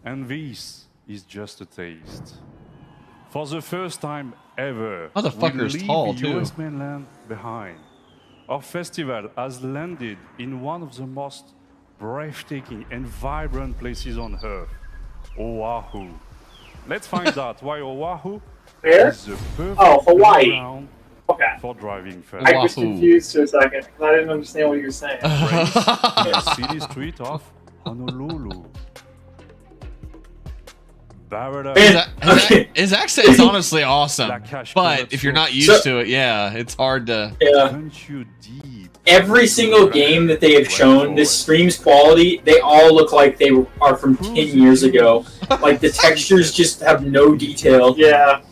And this is just a taste. For the first time ever, Motherfucker's we leave tall, the too. US mainland behind. Our festival has landed in one of the most breathtaking and vibrant places on Earth, Oahu. Let's find out why Oahu Where? is the perfect Oh, Hawaii. ground Okay. for driving fun. I was confused for a second because I didn't understand what you were saying. Race in the city street of Honolulu. His accent is honestly awesome, but if you're not used to it, yeah, it's hard to. Yeah. Every single game that they have shown, this stream's quality, they all look like they are from 10 years ago. Like the textures just have no detail. Yeah.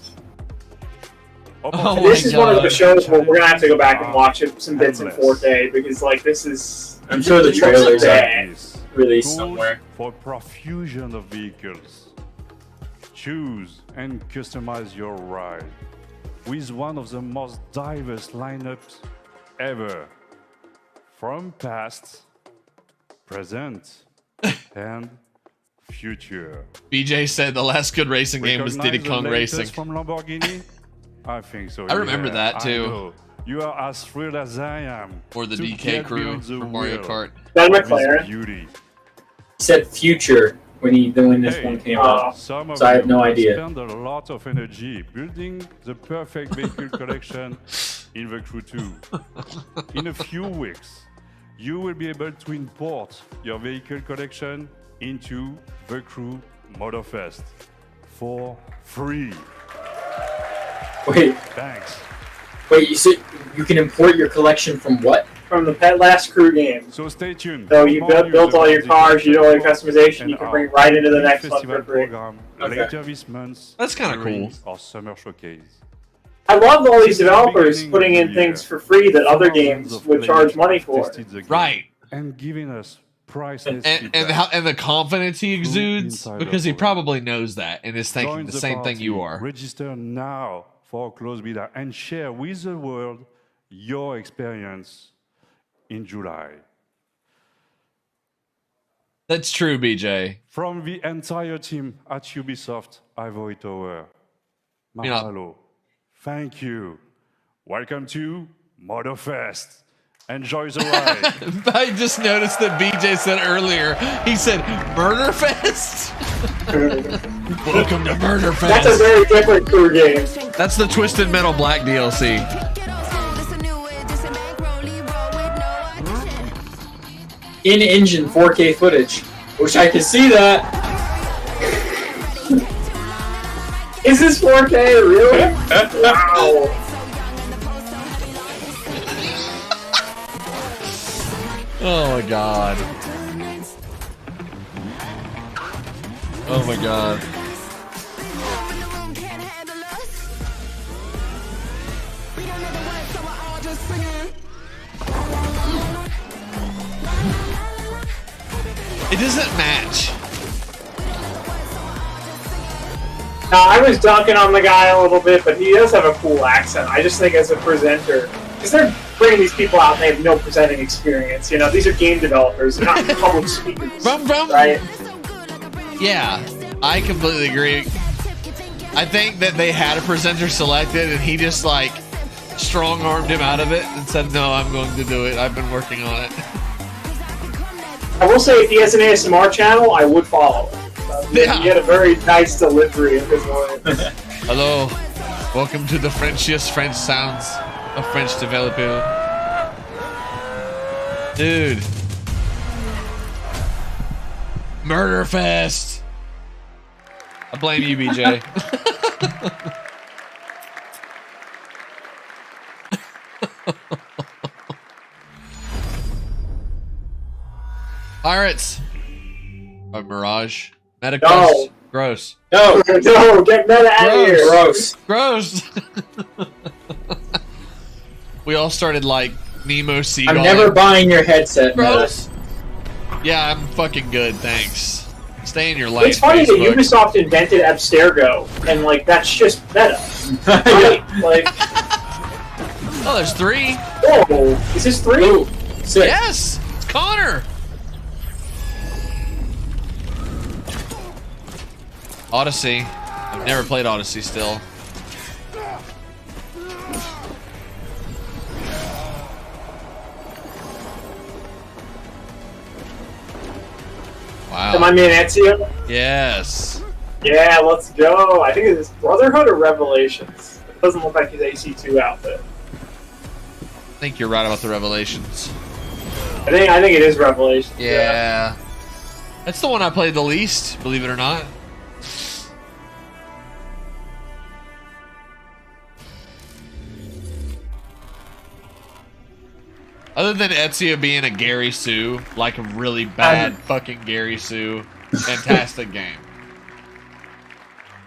Oh This is one of the shows where we're gonna have to go back and watch some bits in 4K because like this is. I'm sure the trailers are released somewhere. For a profusion of vehicles. Choose and customize your ride with one of the most diverse lineups ever. From past, present, and future. BJ said the last good racing game was Diddy Recognize the Kong latest Racing. from Lamborghini? I think so. I remember yeah. that, I too. know. You are as thrilled as I am. Or the to DK get crew behind the from Mario wheel Kart. Ben of this McLaren. Beauty. He said future when this one came out. Some of So I have you no will idea. spend a lot of energy building the perfect vehicle collection in the Crew 2. In a few weeks, you will be able to import your vehicle collection into the Crew Motorfest for free. Wait, Thanks. you said you can import your collection from what? From the last Crew game. So stay tuned. So you For more built news all your about the cars, you do all your customization, and you can our bring it right into the next one festival for free. program Okay. later this month. That's kinda during cool. Our summer showcase. I love all these Since the developers beginning putting of in the things year, for free that other thousands games of would charge players money for. tested the game Right. And giving us priceless And feedback. the confidence he exudes inside because he of it. probably knows that and is thinking Join the same thing party. you are. Register now for a close beta and share with the world your experience in July. That's true, BJ. From the entire team at Ubisoft Ivory Tower, You know- mahalo. Thank you. Welcome to Motorfest. Enjoy the ride. I just noticed that BJ said earlier, he said Murder Fest? Welcome to Murder Fest. That's a very different Crew game. That's the Twisted Metal Black DLC. in-engine 4K footage. Wish I could see that. Is this 4K really? Wow. Oh my god. Oh my god. It doesn't match. Now, I was dunking on the guy a little bit, but he does have a cool accent. I just think as a presenter, because they're bringing these people out and they have no presenting experience. You know, these are game developers, they're not public speakers. Right? Yeah, I completely agree. I think that they had a presenter selected and he just like strong-armed him out of it and said, no, I'm going to do it. I've been working on it. I will say, if he has an ASMR channel, I would follow it. Yeah. He had a very nice delivery of his voice. Hello, welcome to the Frenchiest French sounds of French developer. Dude. Murder Fest. I blame you, BJ. Pirates. Oh, Mirage. Meta No. Gross. No, no, get Meta out of here. Gross. Gross. We all started like Nemo Seagull. I'm never buying your headset, Gross. Yeah, I'm fucking good, thanks. Stay in your lane. It's funny Facebook. that Ubisoft invented Abstergo, and like that's just meta. Right? Like, oh, there's 3. Oh, is this 3? Ooh, 6. Yes, it's Connor. Odyssey. I've never played Odyssey still. Wow. Am I man Ezio? Yes. Yeah, let's go. I think it's Brotherhood or Revelations. It doesn't look like his AC2 outfit. I think you're right about the Revelations. I think it is Revelations. Yeah. That's the one I played the least, believe it or not. Other than Ezio being a Gary Sue, like a really bad fucking Gary Sue, fantastic game.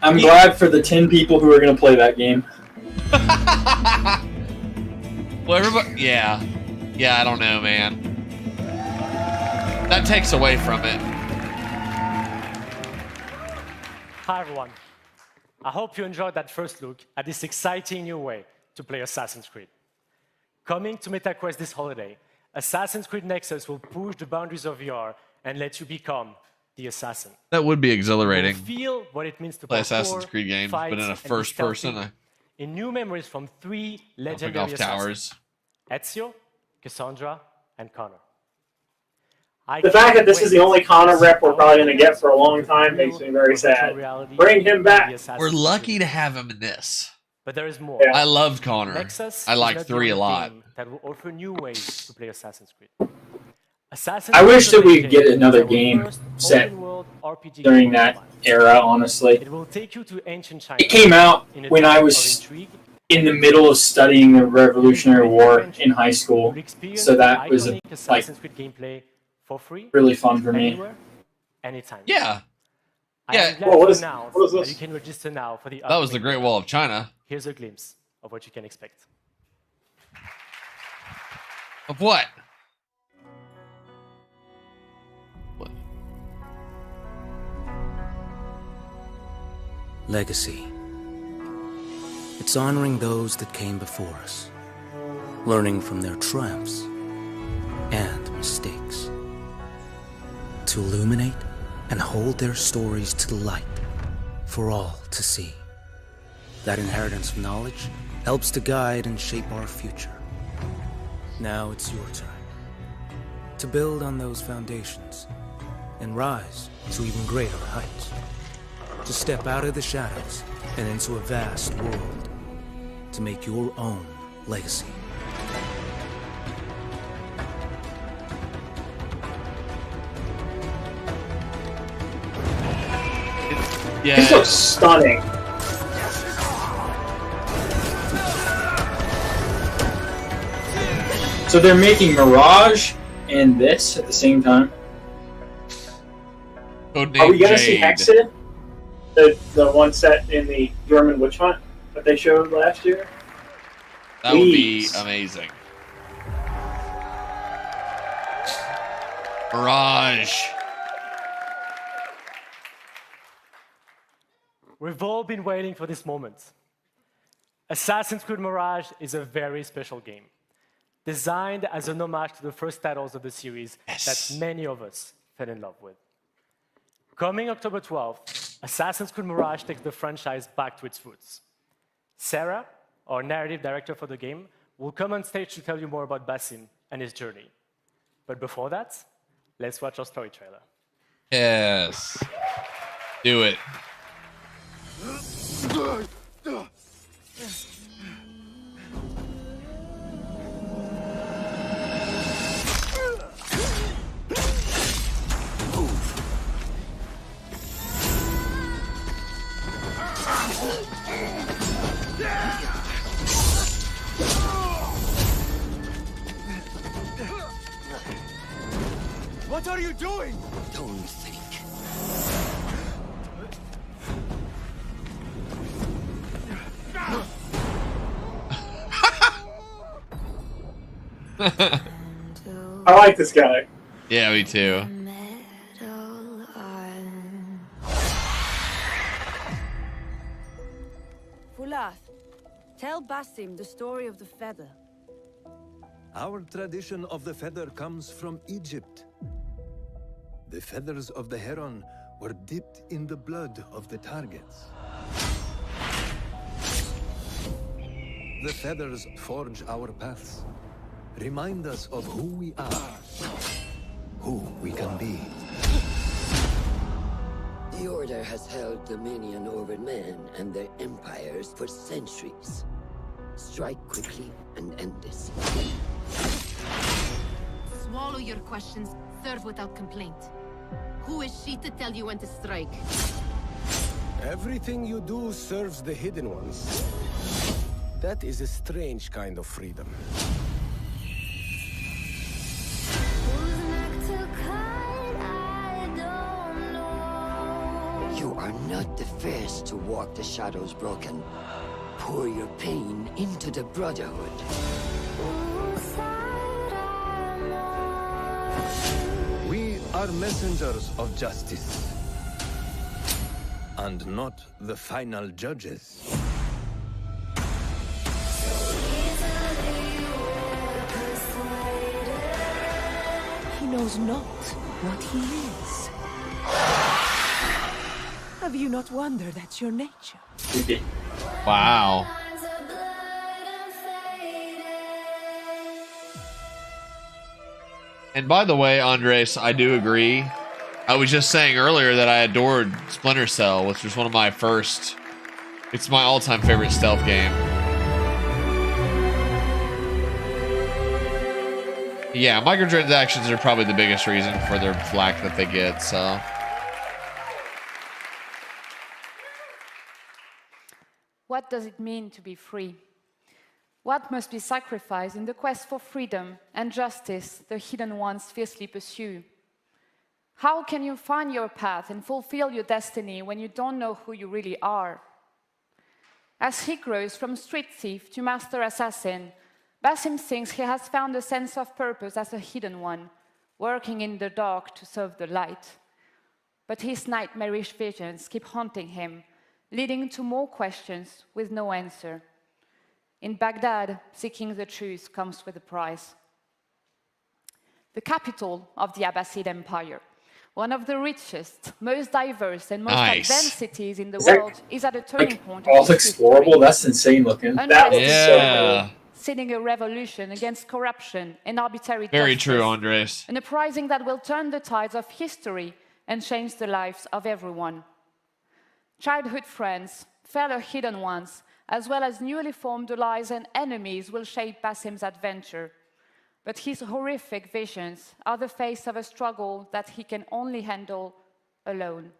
I'm glad for the 10 people who are going to play that game. Well, everybody, yeah, I don't know, man. That takes away from it. Hi everyone. I hope you enjoyed that first look at this exciting new way to play Assassin's Creed. Coming to MetaQuest this holiday, Assassin's Creed Nexus will push the boundaries of VR and let you become the assassin. That would be exhilarating. Feel what it means to play parkour, Assassin's Creed games, but in a first person. In new memories from 3 legendary off towers. Ezio, Cassandra, and Connor. The fact that this is the only Connor rep we're probably going to get for a long time makes me very sad. Bring him back. We're lucky to have him in this. But there is more. Yeah. I loved Connor. Nexus I is like not 3 a the lot. game that will offer new ways to play Assassin's Creed. I wish that we'd get another game set during that era, honestly. It will take you to ancient China. It came out when I was in the middle of studying the Revolutionary War in high school, so that was like Assassin's Creed gameplay for free, really fun for me. anywhere, anytime. Yeah. I am glad Well, to what announce is that this? you can register now for the That was the upcoming Great event. Wall of China. Here's a glimpse of what you can expect. Of what? Legacy. It's honoring those that came before us, learning from their triumphs and mistakes, to illuminate and hold their stories to the light for all to see. That inheritance of knowledge helps to guide and shape our future. Now it's your turn to build on those foundations and rise to even greater heights. To step out of the shadows and into a vast world, to make your own legacy. Yeah. This looks stunning. So they're making Mirage and this at the same time. Are we gonna see Hexen? The one set in the German witch hunt that they showed last year? That would be amazing. Mirage. We've all been waiting for this moment. Assassin's Creed Mirage is a very special game, designed as an homage to the first titles of the series that many of us fell in love with. Coming October 12th, Assassin's Creed Mirage takes the franchise back to its roots. Sarah, our narrative director for the game, will come on stage to tell you more about Basim and his journey. But before that, let's watch our story trailer. Yes. Do it. What are you doing? Don't think. I like this guy. Yeah, me too. Fulath, tell Basim the story of the feather. Our tradition of the feather comes from Egypt. The feathers of the heron were dipped in the blood of the targets. The feathers forge our paths, remind us of who we are, who we can be. The Order has held dominion over men and their empires for centuries. Strike quickly and end this. Swallow your questions, serve without complaint. Who is she to tell you when to strike? Everything you do serves the hidden ones. That is a strange kind of freedom. You are not the first to walk the shadows broken. Pour your pain into the Brotherhood. We are messengers of justice, and not the final judges. He knows not what he is. Have you not wondered at your nature? Wow. And by the way, Andres, I do agree. I was just saying earlier that I adored Splinter Cell, which was one of my first... It's my all-time favorite stealth game. Yeah, microtransactions are probably the biggest reason for their flack that they get, so... What does it mean to be free? What must be sacrificed in the quest for freedom and justice the hidden ones fiercely pursue? How can you find your path and fulfill your destiny when you don't know who you really are? As he grows from street thief to master assassin, Basim thinks he has found a sense of purpose as a hidden one, working in the dark to serve the light. But his nightmarish visions keep haunting him, leading to more questions with no answer. In Baghdad, seeking the truth comes with a price. The capital of the Abbasid Empire, one of the richest, most diverse, and most advanced cities in the world, is at a turning point. All explorable? That's insane looking. That looks so cool. Setting a revolution against corruption and arbitrary Very justice. true, Andres. An uprising that will turn the tides of history and change the lives of everyone. Childhood friends, fellow hidden ones, as well as newly formed allies and enemies will shape Basim's adventure. But his horrific visions are the face of a struggle that he can only handle alone.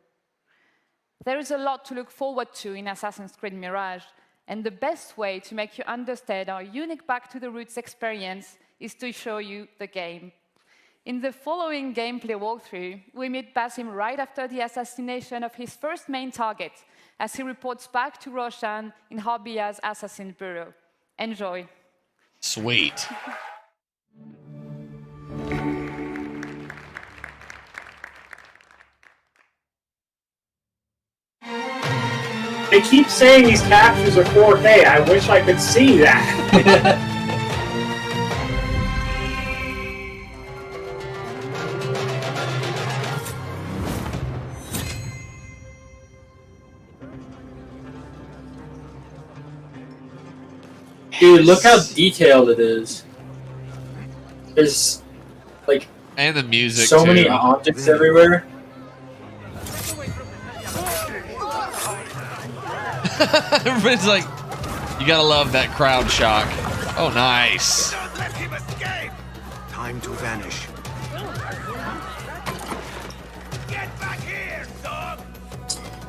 There is a lot to look forward to in Assassin's Creed Mirage, and the best way to make you understand our unique Back to the Roots experience is to show you the game. In the following gameplay walkthrough, we meet Basim right after the assassination of his first main target, as he reports back to Roshan in Harbiya's Assassin Bureau. Enjoy. Sweet. They keep saying these captures are 4K. I wish I could see that. Dude, look how detailed it is. There's like and the music so too. many objects everywhere. Everybody's like, you gotta love that crowd shock. Oh, nice. Time to vanish. Get back here, dog!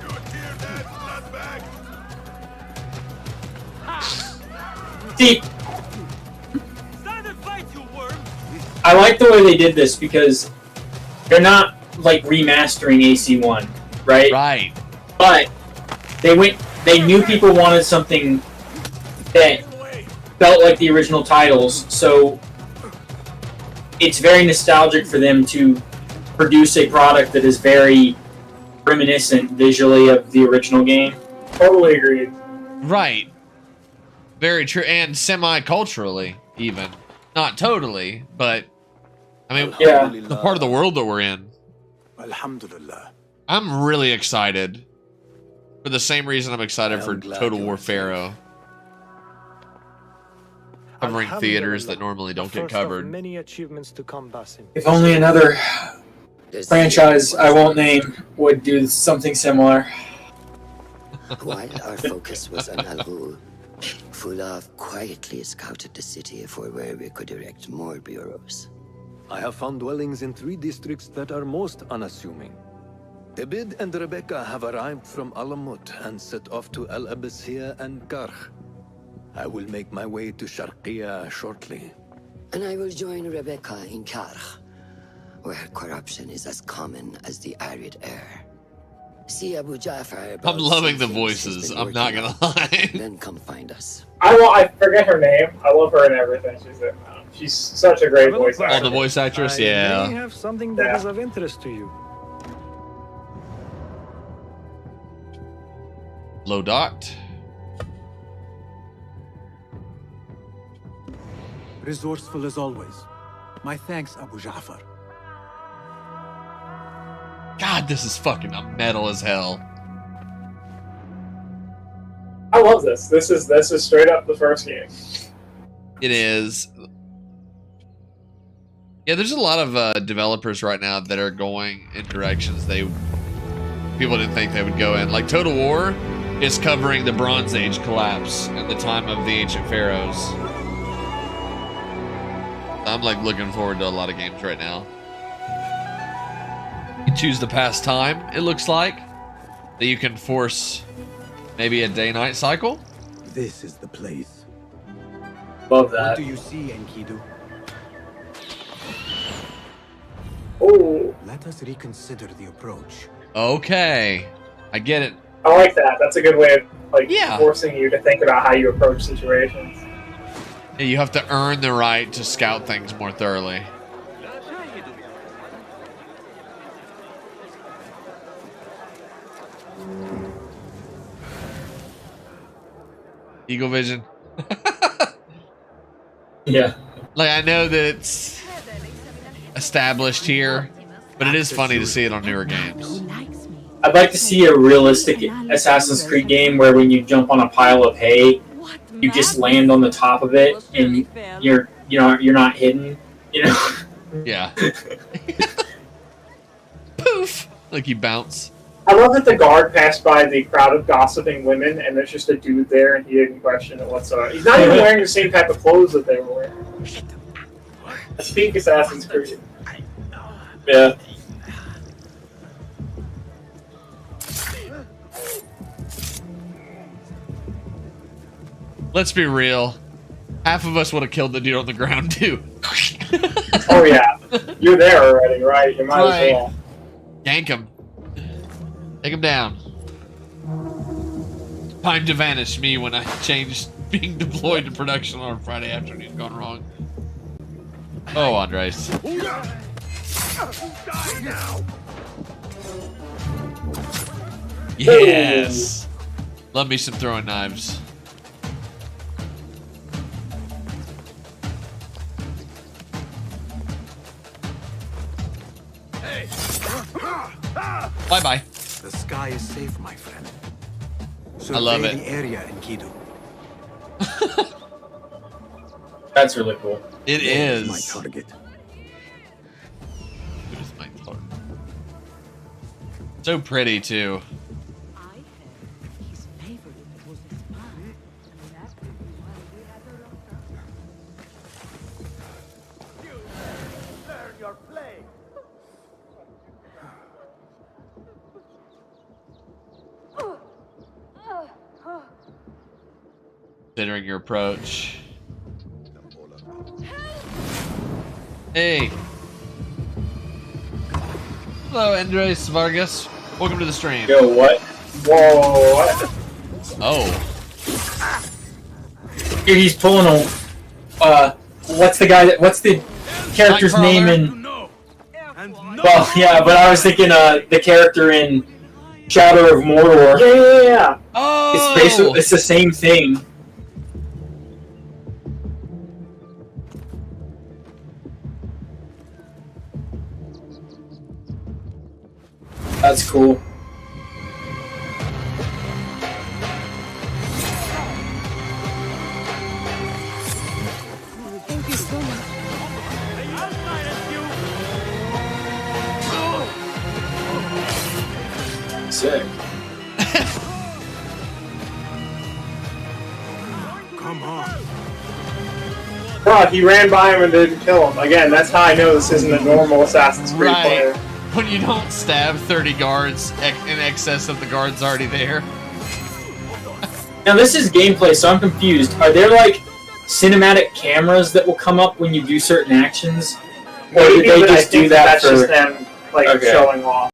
You hear that, bloodbag? See, Stand and fight, you worm! I like the way they did this because they're not like remastering AC1, right? Right. But they knew people wanted something that felt like the original titles, so it's very nostalgic for them to produce a product that is very reminiscent visually of the original game. Totally agreed. Right. Very true, and semi-culturally, even. Not totally, but I mean, yeah, the part of the world that we're in. Alhamdulillah. I'm really excited. For the same reason I'm excited for Total War Pharaoh. Covering theaters that normally don't get covered. Many achievements to come, Basim. If only another franchise I won't name would do something similar. While our focus was on Al Ghul, Fulov quietly scouted the city for where we could erect more bureaus. I have found dwellings in 3 districts that are most unassuming. Abid and Rebecca have arrived from Alamut and set off to Al Abyssiya and Karch. I will make my way to Sharqiya shortly. And I will join Rebecca in Karch, where corruption is as common as the arid air. See Abu Ja'far. I'm loving the voices, I'm not gonna lie. Then come find us. I forget her name. I love her and everything she's in. She's such a great voice actor. Oh, the voice actress, I yeah. may have something that is of interest to you. Low dot. Resourceful as always. My thanks, Abu Ja'far. God, this is fucking metal as hell. I love this. This is straight up the first game. It is. Yeah, there's a lot of developers right now that are going in directions people didn't think they would go in. Like Total War is covering the Bronze Age collapse and the time of the ancient pharaohs. I'm like looking forward to a lot of games right now. You choose the past time, it looks like, that you can force maybe a day-night cycle. This is the place. Love that. What do you see, Enkidu? Oh. Let us reconsider the approach. Okay, I get it. I like that. That's a good way of forcing you to think about how you approach situations. Yeah, you have to earn the right to scout things more thoroughly. Eagle vision. Yeah. Like, I know that it's established here, but it is funny to see it on newer games. I'd like to see a realistic Assassin's Creed game where when you jump on a pile of hay, you just land on the top of it and you're not hidden, you know? Yeah. Poof! Like you bounce. I love that the guard passed by the crowd of gossiping women and there's just a dude there and he didn't question it whatsoever. He's not even wearing the same type of clothes that they were wearing. That's peak Assassin's Creed. Yeah. Let's be real. Half of us would have killed the dude on the ground too. Oh yeah, you're there already, right? You might as well. Yank him. Take him down. Time to vanish me when I changed being deployed to production on a Friday afternoon gone wrong. Oh, Andres. Yes. Love me some throwing knives. Bye-bye. The sky is safe, my friend. I love Survey it. the area in Kidu. That's really cool. It is. My target. It is my target. So pretty too. Considering your approach. Hey. Hello, Andres Vargas. Welcome to the stream. Yo, what? Whoa, what? Oh. Here he's pulling a. What's the guy that? What's the character's name in? Well, yeah, but I was thinking the character in Shadow of Mordor. Yeah. Oh. It's basically the same thing. That's cool. Thank you so much. Sick. Come on. Bro, he ran by him and didn't kill him. Again, that's how I know this isn't a normal Assassin's Creed player. When you don't stab 30 guards in excess of the guards already there. Now this is gameplay, so I'm confused. Are there like cinematic cameras that will come up when you do certain actions, or did they just do that that's for? just them like showing off?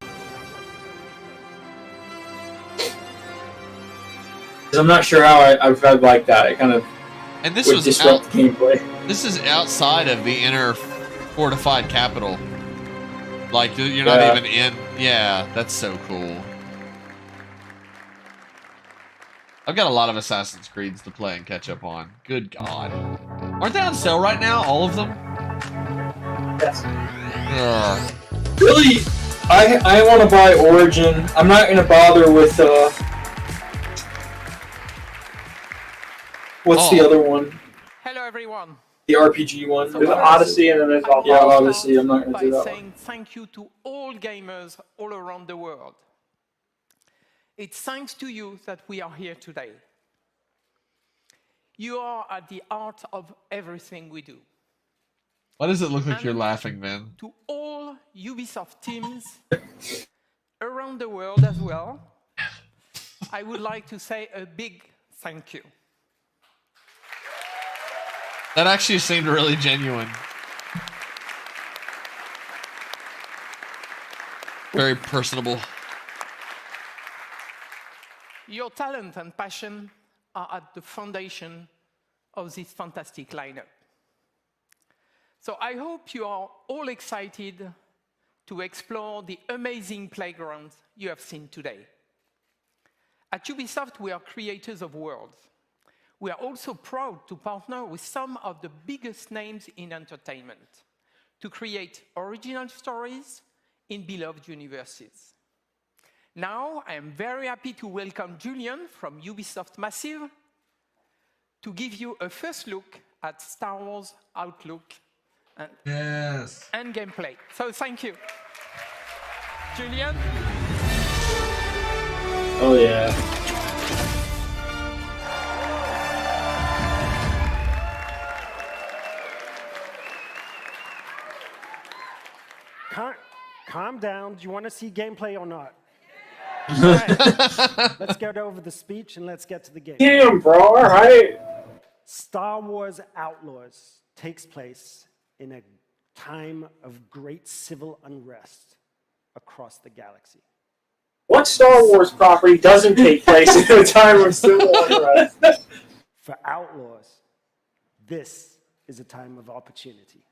Because I'm not sure how I'd like that. It kind of And this would was disrupt gameplay. This is outside of the inner fortified capital. Like you're not even in. Yeah, that's so cool. I've got a lot of Assassin's Creeds to play and catch up on. Good God. Aren't they on sale right now? All of them? Yes. Ugh. Really, I want to buy Origin. I'm not going to bother with what's the other one? Hello, everyone. The RPG one. There's Odyssey and then there's Valhalla. Yeah, Odyssey. I'm not going to do by that saying thank you to all gamers all around the world. It's thanks to you that we are here today. You are at the heart of everything we do. Why does it look like you're laughing, man? To all Ubisoft teams around the world as well, I would like to say a big thank you. That actually seemed really genuine. Very personable. Your talent and passion are at the foundation of this fantastic lineup. So I hope you are all excited to explore the amazing playground you have seen today. At Ubisoft, we are creators of worlds. We are also proud to partner with some of the biggest names in entertainment to create original stories in beloved universes. Now, I am very happy to welcome Julian from Ubisoft Massive to give you a first look at Star Wars Outlook and gameplay. So thank you. Julian? Oh yeah. Calm down. Do you want to see gameplay or not? All right. Let's get over the speech and let's get to the game. Damn, bro. All right. Star Wars Outlaws takes place in a time of great civil unrest across the galaxy. What Star Wars property doesn't take place in a time of civil unrest? For Outlaws, this is a time of opportunity.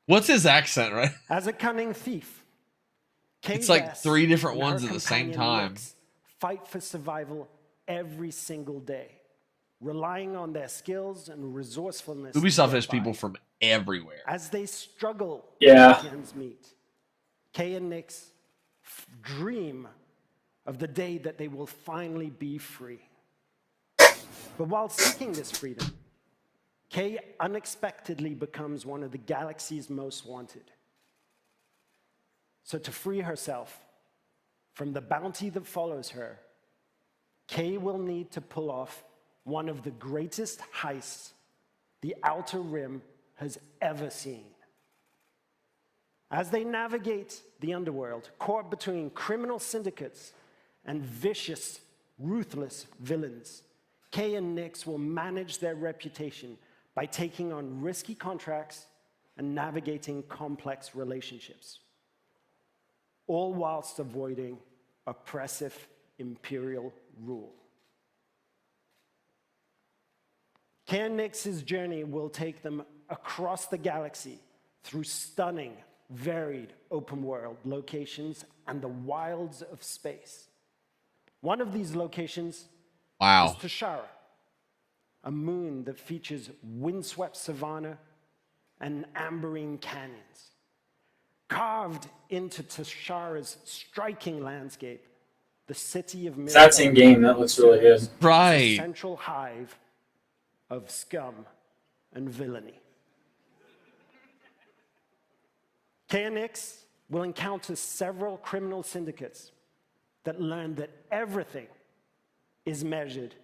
What's his accent, right? As a cunning thief, It's like West 3 different and her ones at the same companion time. Nix fight for survival every single day, relying on their skills and resourcefulness. to Ubisoft get has by. people from everywhere. As they struggle Yeah. to make ends meet, Kay and Nix dream of the day that they will finally be free. But while seeking this freedom, Kay unexpectedly becomes one of the galaxy's most wanted. So to free herself from the bounty that follows her, Kay will need to pull off one of the greatest heists the Outer Rim has ever seen. As they navigate the underworld, caught between criminal syndicates and vicious, ruthless villains, Kay and Nix will manage their reputation by taking on risky contracts and navigating complex relationships, all whilst avoiding oppressive imperial rule. Kay and Nix's journey will take them across the galaxy through stunning, varied open-world locations and the wilds of space. One of these locations is Tashara, a moon that features windswept savanna and amberine canyons. Carved into Tashara's striking landscape, the city of That's in game. That looks really good. is Right. a central hive of scum and villainy. KNX will encounter several criminal syndicates that learn that everything is measured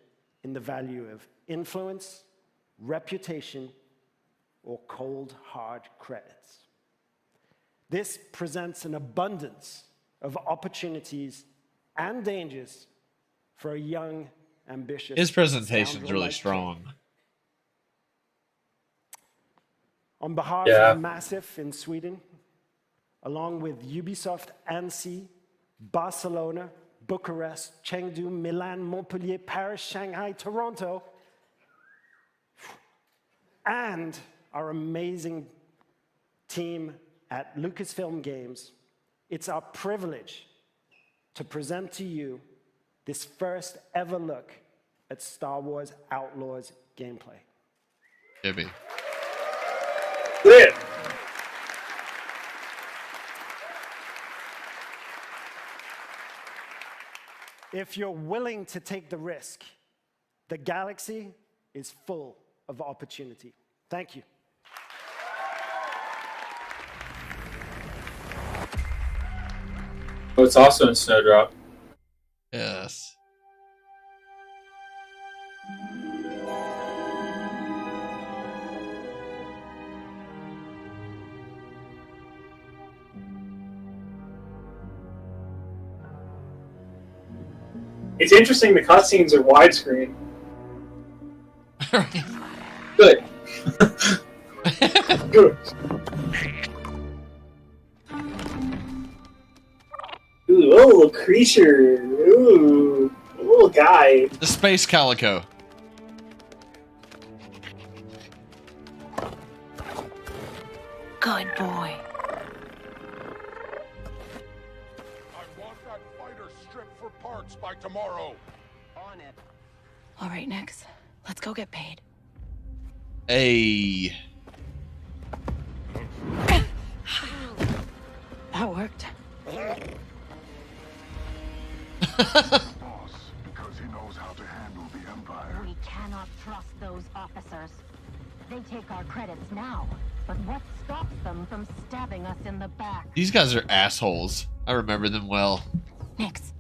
in the value of influence, reputation, or cold, hard credits. This presents an abundance of opportunities and dangers for a young, ambitious. His presentation's scoundrel really like strong. Kay. On behalf Yeah. of Massive in Sweden, along with Ubisoft, Annecy, Barcelona, Bucharest, Chengdu, Milan, Montpellier, Paris, Shanghai, Toronto, and our amazing team at Lucasfilm Games, it's our privilege to present to you this first ever look at Star Wars Outlaws gameplay. Gibby. Lit. If you're willing to take the risk, the galaxy is full of opportunity. Thank you. Oh, it's also in Snowdrop. Yes. It's interesting. The cutscenes are widescreen. Good. Good. Ooh, a little creature. Ooh, a little guy. The Space Calico. Good boy. For parts by tomorrow. On it. All right, Nix. Let's go get paid. Hey. That worked. Because he knows how to handle the Empire. We cannot trust those officers. They take our credits now, but what stops them from stabbing us in the back? These guys are assholes. I remember them well. Nix.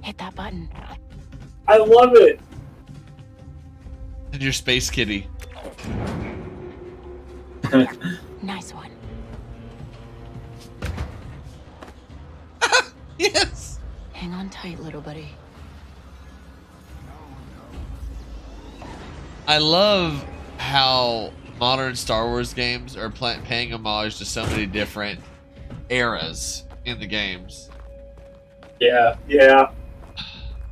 Hit that button. I love it. And your space kitty. Nice one. Yes. Hang on tight, little buddy. I love how modern Star Wars games are paying homage to so many different eras in the games. Yeah, yeah.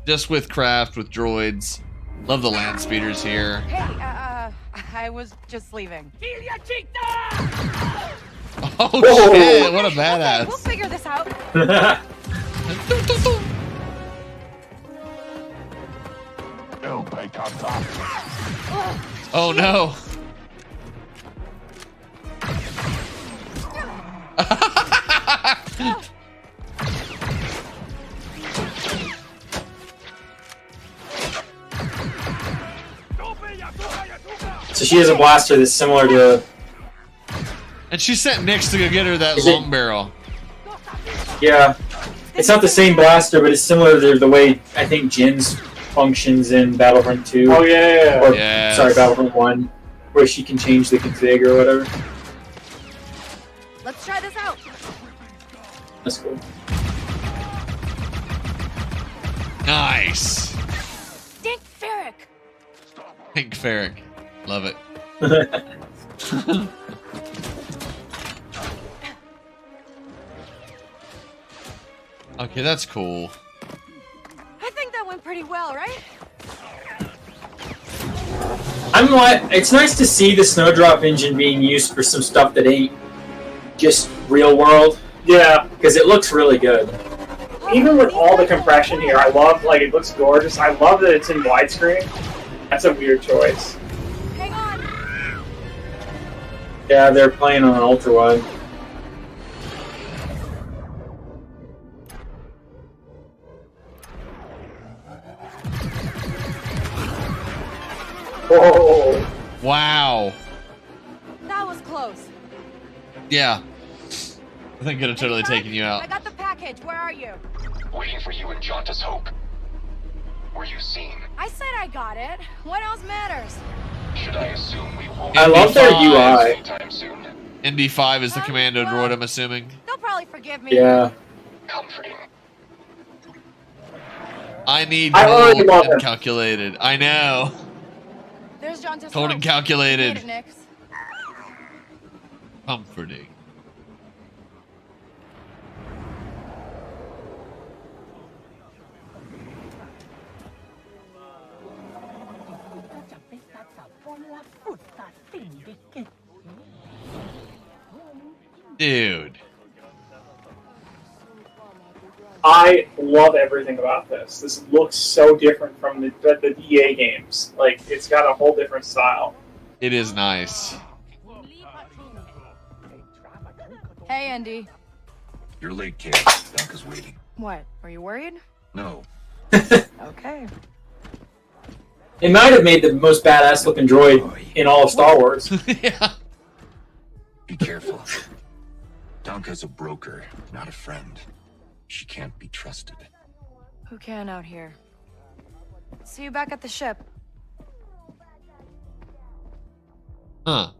Just with craft, with droids. Love the land speeders here. Hey, I was just leaving. Oh shit, what a badass. We'll figure this out. Oh no. So she has a blaster that's similar to. And she sent Nix to go get her that long barrel. Yeah, it's not the same blaster, but it's similar to the way I think Jin's functions in Battlefront 2. Oh yeah. Or Yes. sorry, Battlefront 1, where she can change the config or whatever. Let's try this out. That's cool. Nice. Dink Ferric. Pink Ferric. Love it. Okay, that's cool. I think that went pretty well, right? I'm like, it's nice to see the Snowdrop engine being used for some stuff that ain't just real world. Yeah, because it looks really good. Even with all the compression here, I love, like, it looks gorgeous. I love that it's in widescreen. That's a weird choice. Hang on. Yeah, they're playing on ultra wide. Whoa. Wow. That was close. Yeah. I think could have totally taken you I out. got the package. Where are you? Waiting for you in Jaunta's Hope. Were you seen? I said I got it. What else matters? Should I assume we won't? I love their UI. Anytime soon. ND5 is the commando droid, I'm assuming. They'll probably forgive me. Yeah. Comforting. I need I already cold love and him. calculated. I know. There's John Tess. Cold and calculated. Made it, Nix. Comforting. Dude. I love everything about this. This looks so different from the EA games. Like, it's got a whole different style. It is nice. Hey, Andy. You're late, kid. Donka's waiting. What? Are you worried? No. Okay. It might have made the most badass looking droid in all of Star Wars. Yeah. Be careful. Donka's a broker, not a friend. She can't be trusted. Who can out here? See you back at the ship. Huh.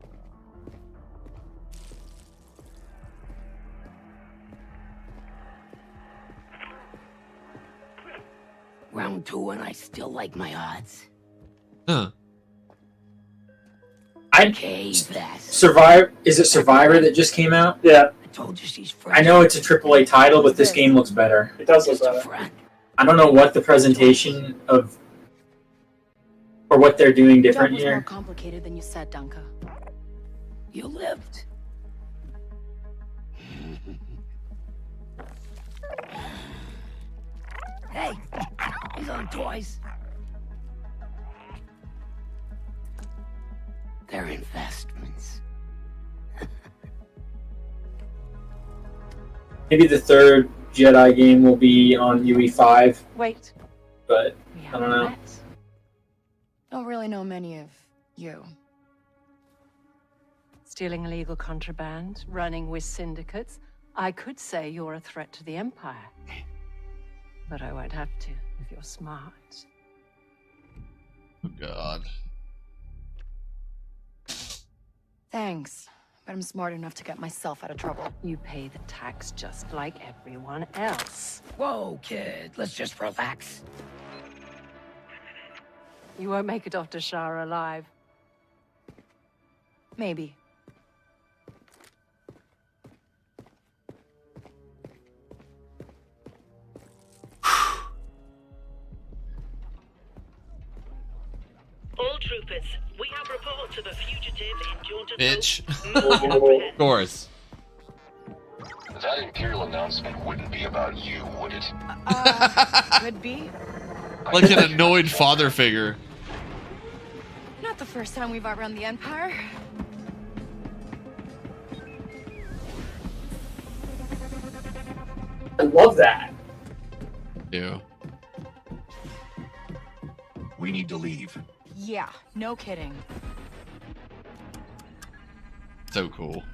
Round 2 and I still like my odds. Huh. Survivor. Is it Survivor that just came out? Yeah. I told you she's I know it's a AAA title, but this game looks better. It does look better. I don't know what the presentation of, or what they're doing That different was more here. complicated than you said, Dunka. You lived. Hey, these aren't toys. They're investments. Maybe the third Jedi game will be on UE5, Wait. but We I haven't don't know. met. Don't really know many of you. Stealing illegal contraband, running with syndicates. I could say you're a threat to the Empire. But I won't have to if you're smart. Oh, God. Thanks, But I'm smart enough to get myself out of trouble. You pay the tax just like everyone else. Whoa, kid. Let's just relax. You won't make it off to Shara alive. Maybe. All troopers, we have reports of a fugitive in Jaunton. Bitch. Of course. That Imperial announcement wouldn't be about you, would it? Could be. Like an annoyed father figure. Not the first time we've outrun the Empire. I love that. Yeah. We need to leave. Yeah, no kidding. So cool.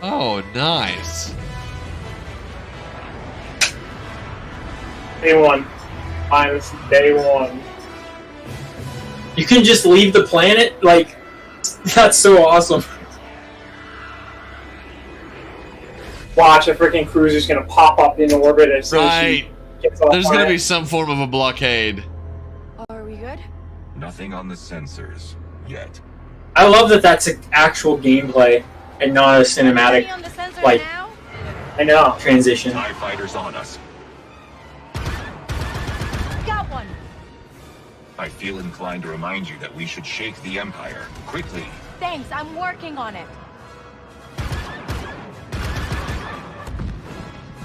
Oh, nice. Day one. Minus day one. You can just leave the planet? Like, that's so awesome. Watch, a freaking cruiser's gonna pop up in orbit as soon as she gets off. There's gonna be some form of a blockade. Are we good? Nothing on the sensors yet. I love that that's an actual gameplay and not a cinematic, like, I know. Transition. TIE fighters on us. Got one. I feel inclined to remind you that we should shake the Empire quickly. Thanks, I'm working on it.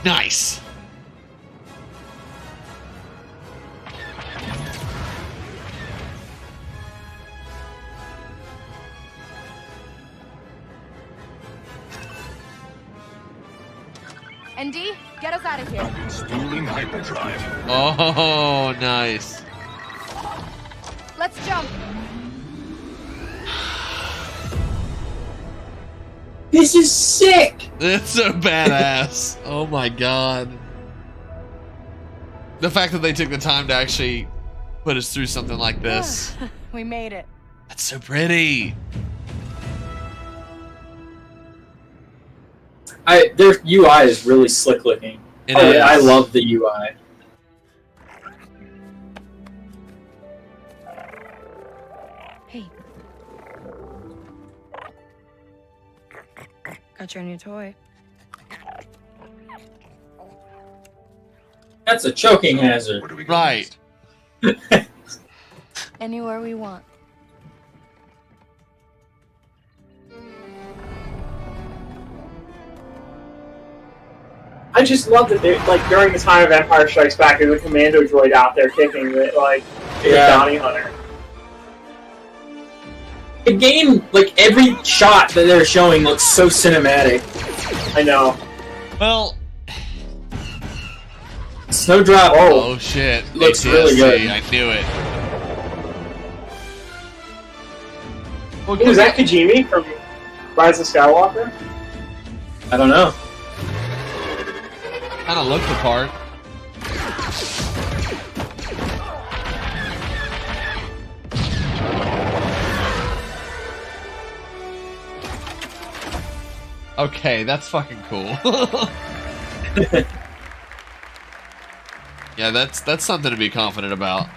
Nice. ND, get us out of here. Stooling hyperdrive. Oh, nice. Let's jump. This is sick! It's so badass. Oh my god. The fact that they took the time to actually put us through something like this. We made it. That's so pretty. Their UI is really slick looking. It is. I love the UI. Hey. Got your new toy. That's a choking hazard. Right. Anywhere we want. I just love that they like during the time of Empire Strikes Back, there's a commando droid out there kicking it like a bounty hunter. The game, like every shot that they're showing looks so cinematic. I know. Well, Snowdrop. Oh shit. Looks ATSC, really good. I knew it. Well, was that Kajimi from Rise of Skywalker? I don't know. Kind of looked the part. Okay, that's fucking cool. Yeah, that's something to be confident about.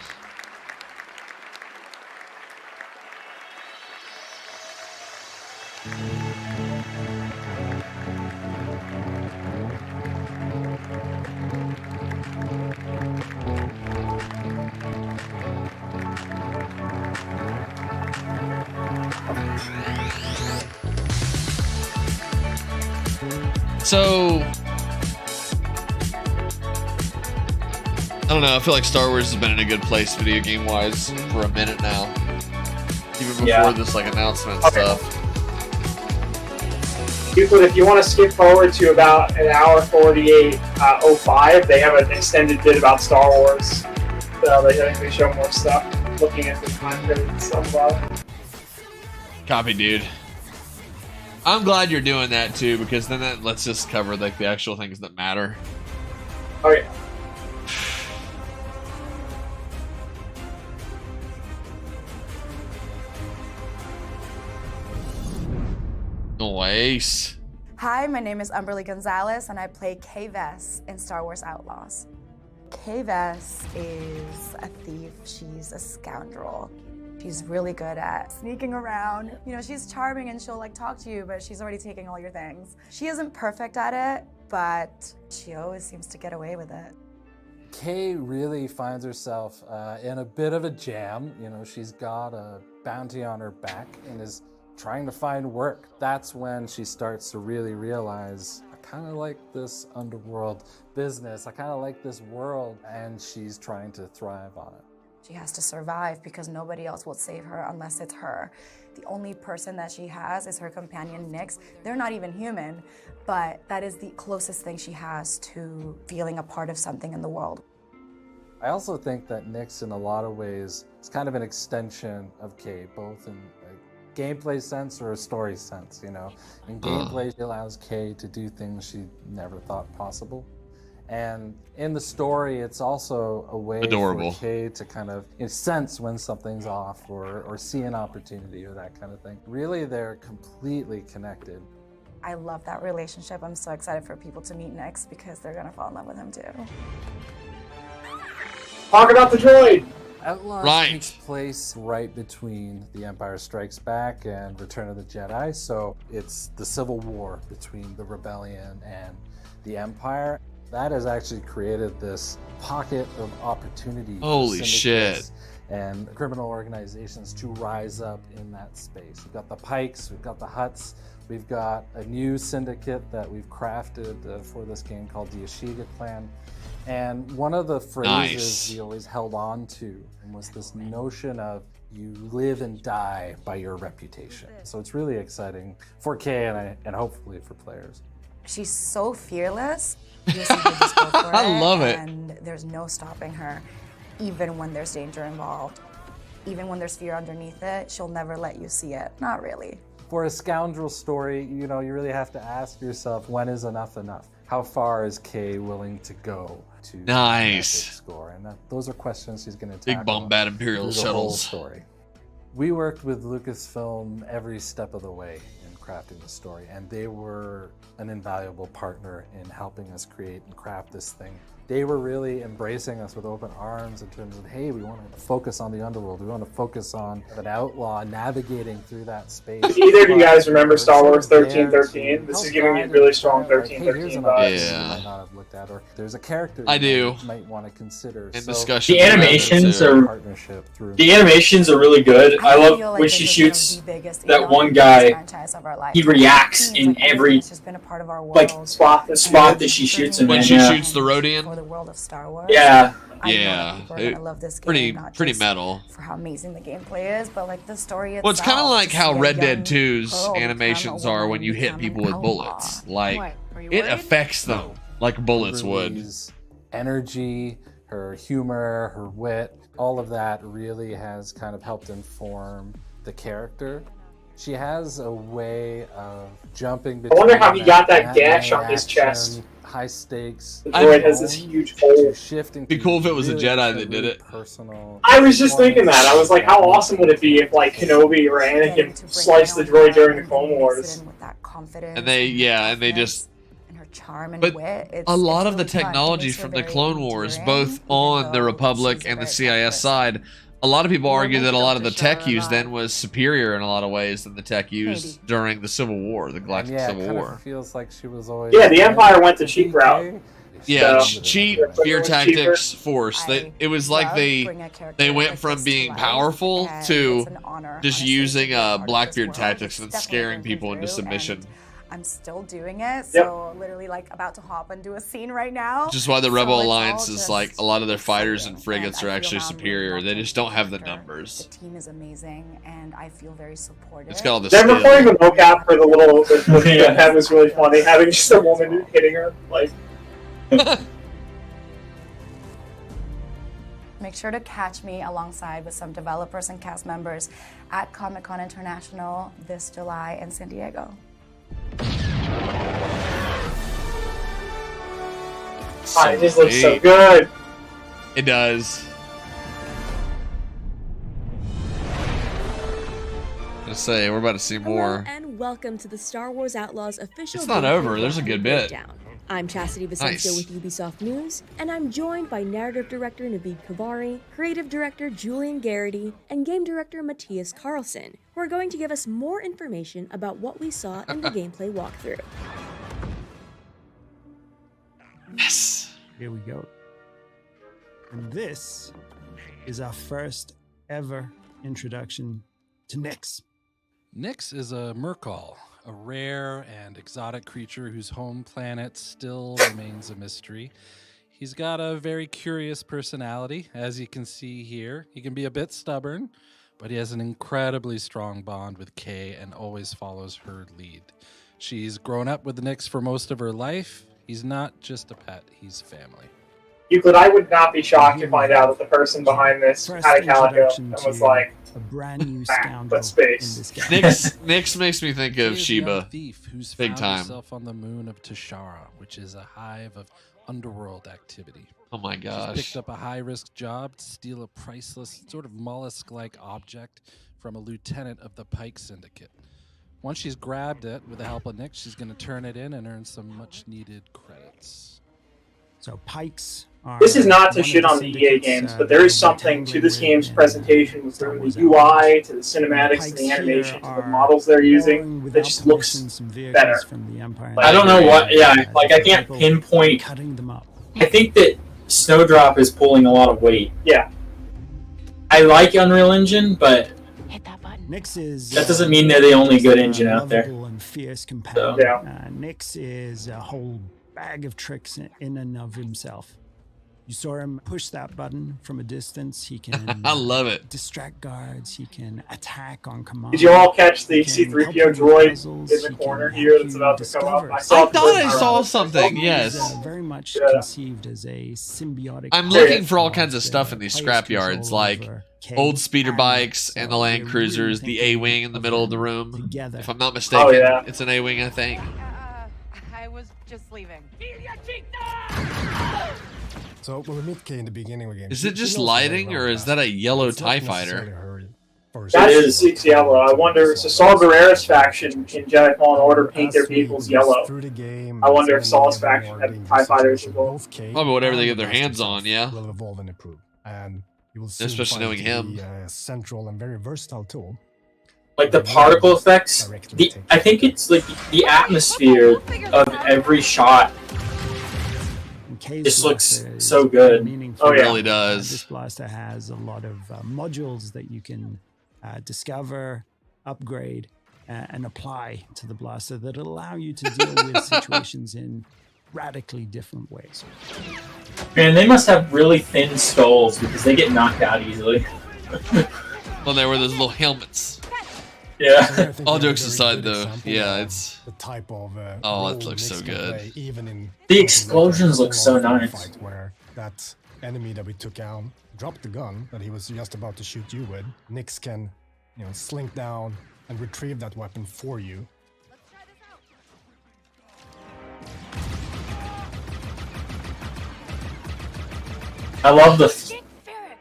So, I don't know, I feel like Star Wars has been in a good place video game wise for a minute now. Even before this like announcement stuff. People, if you want to skip forward to about an hour 48:05, they have an extended bit about Star Wars. So they show more stuff, looking at the time period and stuff. Copy, dude. I'm glad you're doing that too, because then that lets us cover like the actual things that matter. Oh yeah. Nice. Hi, my name is Umberly Gonzalez, and I play Kay Vess in Star Wars Outlaws. Kay Vess is a thief. She's a scoundrel. She's really good at sneaking around. You know, she's charming and she'll like talk to you, but she's already taking all your things. She isn't perfect at it, but she always seems to get away with it. Kay really finds herself in a bit of a jam. You know, she's got a bounty on her back and is trying to find work. That's when she starts to really realize, I kind of like this underworld business. I kind of like this world, and she's trying to thrive on it. She has to survive because nobody else will save her unless it's her. The only person that she has is her companion, Nyx. They're not even human, but that is the closest thing she has to feeling a part of something in the world. I also think that Nyx, in a lot of ways, is kind of an extension of Kay, both in a gameplay sense or a story sense, you know. In gameplay, she allows Kay to do things she never thought possible. And in the story, it's also a way for Kay to kind of sense when something's off or see an opportunity or that kind of thing. Really, they're completely connected. I love that relationship. I'm so excited for people to meet Nyx because they're gonna fall in love with him too. Talk about the droid! Outlaws takes place right between The Empire Strikes Back and Return of the Jedi, so it's the civil war between the Rebellion and the Empire. That has actually created this pocket of opportunity Holy for shit. And criminal organizations to rise up in that space. We've got the Pikes, we've got the Hutts, we've got a new syndicate that we've crafted for this game called the Ashiga Clan. And one of the phrases we always held on to was this notion of you live and die by your reputation. So it's really exciting for Kay and hopefully for players. She's so fearless. I love it. And there's no stopping her, even when there's danger involved. Even when there's fear underneath it, she'll never let you see it. Not really. For a scoundrel story, you know, you really have to ask yourself, when is enough enough? How far is Kay willing to go to score? And those are questions she's going to tackle. Big Bombad Imperial through the whole shuttles. Story. We worked with Lucasfilm every step of the way in crafting the story, and they were an invaluable partner in helping us create and craft this thing. They were really embracing us with open arms in terms of, hey, we want to focus on the underworld. We want to focus on an outlaw navigating through that space. Either of you guys remember Star Wars 1313? This is giving me really strong 1313 vibes. You might not have looked at, or there's a character you might want to consider. In discussion. The animations are really good. I love when she shoots that one guy. He reacts in every spot that she shoots him in. When she shoots the Rodian. The world of Star Wars. Yeah. People are gonna love this game, Pretty metal. For how amazing the gameplay is, but like the story itself. Well, it's kind of like how Red Dead 2's animations are when you hit people with bullets. Like, it affects them like bullets would. Energy, her humor, her wit, all of that really has kind of helped inform the character. She has a way of jumping between. I wonder how he got that gash on his chest. High stakes. The droid has this huge hole. Be cool if it was a Jedi that did it. I was just thinking that. I was like, how awesome would it be if like Kenobi or Anakin sliced the droid during the Clone Wars? And they just. Charm and but wit. A lot of the technology from the Clone Wars, both on the Republic and the CIS side, a lot of people argue that a lot of the tech used then was superior in a lot of ways than the tech used during the Civil War, the Galactic Civil War. Feels like she was always. Yeah, the Empire went the cheap route. Yeah, cheap fear tactics force. It was like they went from being powerful to just using Blackbeard tactics and scaring people into submission. I'm still doing it, so literally like about to hop and do a scene right now. Which is why the Rebel Alliance is like a lot of their fighters and frigates are actually superior. They just don't have the numbers. The team is amazing, and I feel very supported. It's got all the Them recording the mocap for the little that was really funny. Having just a woman hitting her like. Make sure to catch me alongside with some developers and cast members at Comic-Con International this July in San Diego. It just looks so good. It does. Let's say we're about to see more. Hello and welcome to the Star Wars Outlaws official. It's not over. There's a good bit. Breakdown. I'm Chastity Vicencio with Ubisoft News, and I'm joined by narrative director Naveed Kavari, creative director Julian Garrity, and game director Matthias Carlson, who are going to give us more information about what we saw in the gameplay walkthrough. Yes. Here we go. And this is our first ever introduction to Nyx. Nyx is a Merkal, a rare and exotic creature whose home planet still remains a mystery. He's got a very curious personality, as you can see here. He can be a bit stubborn, but he has an incredibly strong bond with Kay and always follows her lead. She's grown up with Nyx for most of her life. He's not just a pet, he's family. Euclid, I would not be shocked to find out that the person behind this had a calico and was like, a brand new scoundrel but space. Nyx makes me think of Sheba. Thief who's big found time. herself on the moon of Tashara, which is a hive of underworld activity. Oh my gosh. She's picked up a high-risk job to steal a priceless, sort of mollusk-like object from a lieutenant of the Pike Syndicate. Once she's grabbed it, with the help of Nyx, she's going to turn it in and earn some much-needed credits. So Pikes are... This is not to shit on the EA games, but there is something to this game's presentation, from the UI to the cinematics to the animation to the models they're using, that just looks better. I don't know what, like I can't pinpoint. Cutting them up. I think that Snowdrop is pulling a lot of weight. Yeah. I like Unreal Engine, but Nyx is, that doesn't mean they're the only good engine out there. And fierce companion. So. Nyx is a whole bag of tricks in and of himself. You saw him push that button from a distance. He can I love it. Distract guards. He can attack on command. Did you all catch the C-3PO droid in the corner here that's about to come up? I thought I saw something, yes. Very much conceived as a symbiotic... I'm looking for all kinds of stuff in these scrapyards, like old speeder bikes and the Land Cruisers, the A-Wing in the middle of the room. If I'm not mistaken, it's an A-Wing, I think. I was just leaving. So when we meet Kay in the beginning again, Is it just lighting, or is that a yellow TIE fighter? That's it's yellow. I wonder, so Saul Guerrera's faction in Jedi Fallen Order paint their vehicles yellow. I wonder if Saul's faction had TIE fighters as well. Probably whatever they get their hands on, yeah. Will evolve and improve, and you will soon Especially knowing find him. it to be a central and very versatile tool. Like the particle effects, I think it's like the atmosphere of every shot just looks so good. Oh yeah, it really does. This blaster has a lot of modules that you can discover, upgrade, and apply to the blaster that allow you to deal with situations in radically different ways. Man, they must have really thin skulls because they get knocked out easily. Well, they wear those little helmets. Yeah. All jokes aside, though, yeah, it's the type of oh, that looks so good. Even in the explosions look so nice. Where that enemy that we took out dropped the gun that he was just about to shoot you with. Nyx can, slink down and retrieve that weapon for you. I love the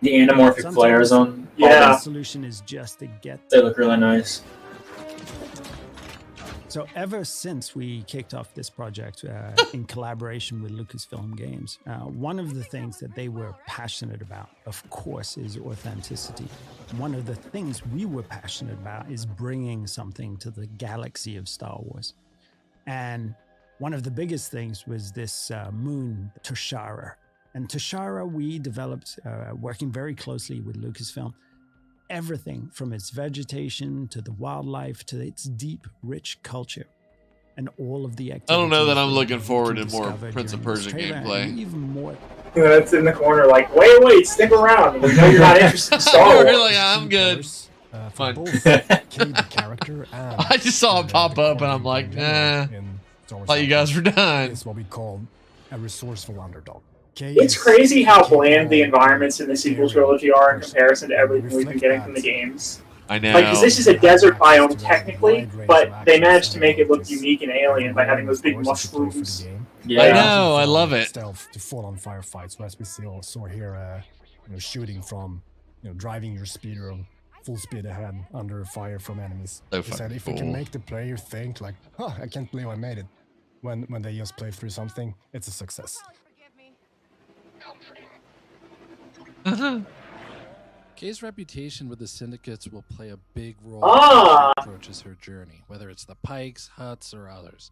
anamorphic flares on. The solution is just to get. They look really nice. So ever since we kicked off this project in collaboration with Lucasfilm Games, one of the things that they were passionate about, of course, is authenticity. One of the things we were passionate about is bringing something to the galaxy of Star Wars. And one of the biggest things was this moon, Tashara. And Tashara, we developed, working very closely with Lucasfilm, everything from its vegetation to the wildlife to its deep, rich culture, and all of the activities. I don't know that I'm looking forward to more Prince of Persia gameplay. Even more. That's in the corner, like, wait, stick around. We know you're not interested in Star Wars. We're like, I'm good. Fine. The character and I just saw it pop up, and I'm like, nah. Thought you guys were done. It's what we call a resourceful underdog. It's crazy how bland the environments in the sequel trilogy are in comparison to everything we've been getting from the games. I know. Like, because this is a desert biome technically, but they managed to make it look unique and alien by having those big mushrooms. Yeah, I know. I love it. Stealth to full-on firefights, so as we saw here, shooting from, driving your speeder full speed ahead under fire from enemies. So He said fucking if we can cool. make the player think like, huh, I can't believe I made it, when they just play through something, it's a success. Kay's reputation with the syndicates will play a big role Ah. as she approaches her journey, whether it's the Pikes, Huts, or others.